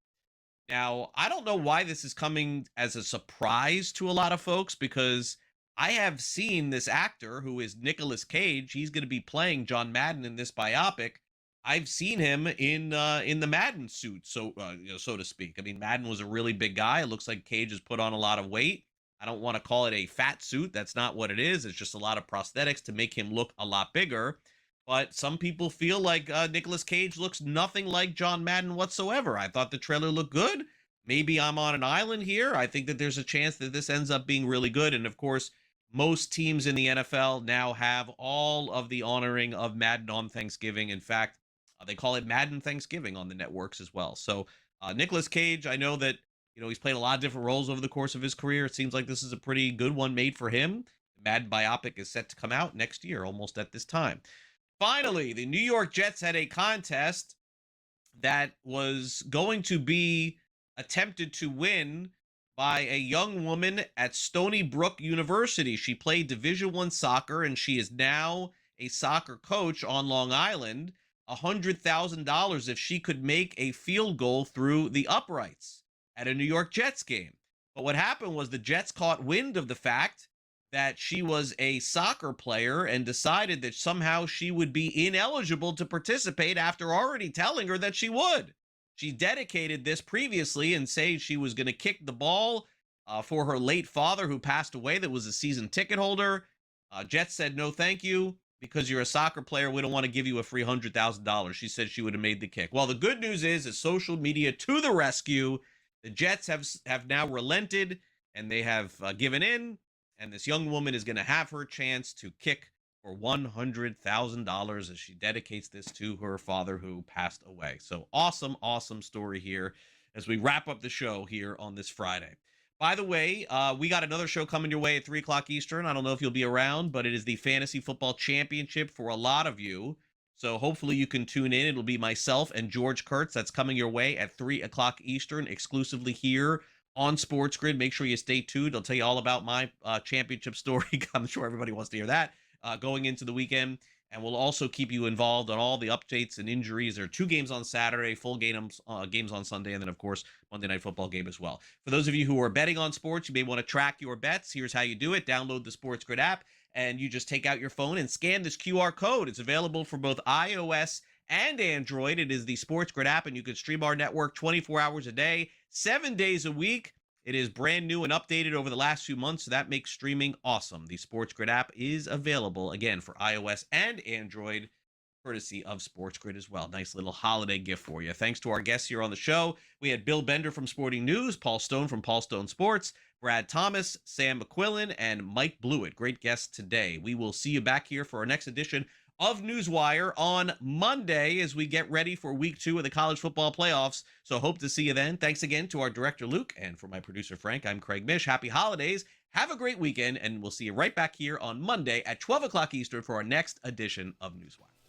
Now, I don't know why this is coming as a surprise to a lot of folks, because I have seen this actor who is Nicolas Cage. He's going to be playing John Madden in this biopic. I've seen him in the Madden suit, so to speak. I mean, Madden was a really big guy. It looks like Cage has put on a lot of weight. I don't want to call it a fat suit. That's not what it is. It's just a lot of prosthetics to make him look a lot bigger. But some people feel like Nicolas Cage looks nothing like John Madden whatsoever. I thought the trailer looked good. Maybe I'm on an island here. I think that there's a chance that this ends up being really good. And of course, most teams in the NFL now have all of the honoring of Madden on Thanksgiving. In fact, they call it Madden Thanksgiving on the networks as well. So Nicolas Cage, I know that he's played a lot of different roles over the course of his career. It seems like this is a pretty good one made for him. The Madden biopic is set to come out next year, almost at this time. Finally, the New York Jets had a contest that was going to be attempted to win by a young woman at Stony Brook University. She played Division I soccer, and she is now a soccer coach on Long Island. $100,000 if she could make a field goal through the uprights at a New York Jets game. But what happened was the Jets caught wind of the fact that she was a soccer player and decided that somehow she would be ineligible to participate after already telling her that she would. She dedicated this previously and said she was going to kick the ball for her late father who passed away, that was a season ticket holder. Jets said, no, thank you. Because you're a soccer player, we don't want to give you a free $100,000. She said she would have made the kick. Well, the good news is social media to the rescue. The Jets have now relented, and they have given in, and this young woman is going to have her chance to kick for $100,000 as she dedicates this to her father who passed away. So awesome, awesome story here as we wrap up the show here on this Friday. By the way, we got another show coming your way at 3 o'clock Eastern. I don't know if you'll be around, but it is the Fantasy Football Championship for a lot of you. So hopefully you can tune in. It'll be myself and George Kurtz. That's coming your way at 3 o'clock Eastern, exclusively here on SportsGrid. Make sure you stay tuned. I'll tell you all about my championship story. I'm sure everybody wants to hear that going into the weekend. And we'll also keep you involved on all the updates and injuries. There are 2 games on Saturday, full games on Sunday, and then, of course, Monday Night Football game as well. For those of you who are betting on sports, you may want to track your bets. Here's how you do it. Download the SportsGrid app, and you just take out your phone and scan this QR code. It's available for both iOS and Android. It is the SportsGrid app, and you can stream our network 24 hours a day, 7 days a week. It is brand new and updated over the last few months, so that makes streaming awesome. The SportsGrid app is available, again, for iOS and Android, courtesy of SportsGrid as well. Nice little holiday gift for you. Thanks to our guests here on the show. We had Bill Bender from Sporting News, Paul Stone from Paul Stone Sports, Brad Thomas, Sam McQuillan, and Mike Blewett. Great guests today. We will see you back here for our next edition of NewsWire on Monday as we get ready for week 2 of the college football playoffs. So hope to see you then. Thanks again to our director, Luke, and for my producer, Frank. I'm Craig Mish. Happy holidays. Have a great weekend, and we'll see you right back here on Monday at 12 o'clock Eastern for our next edition of NewsWire.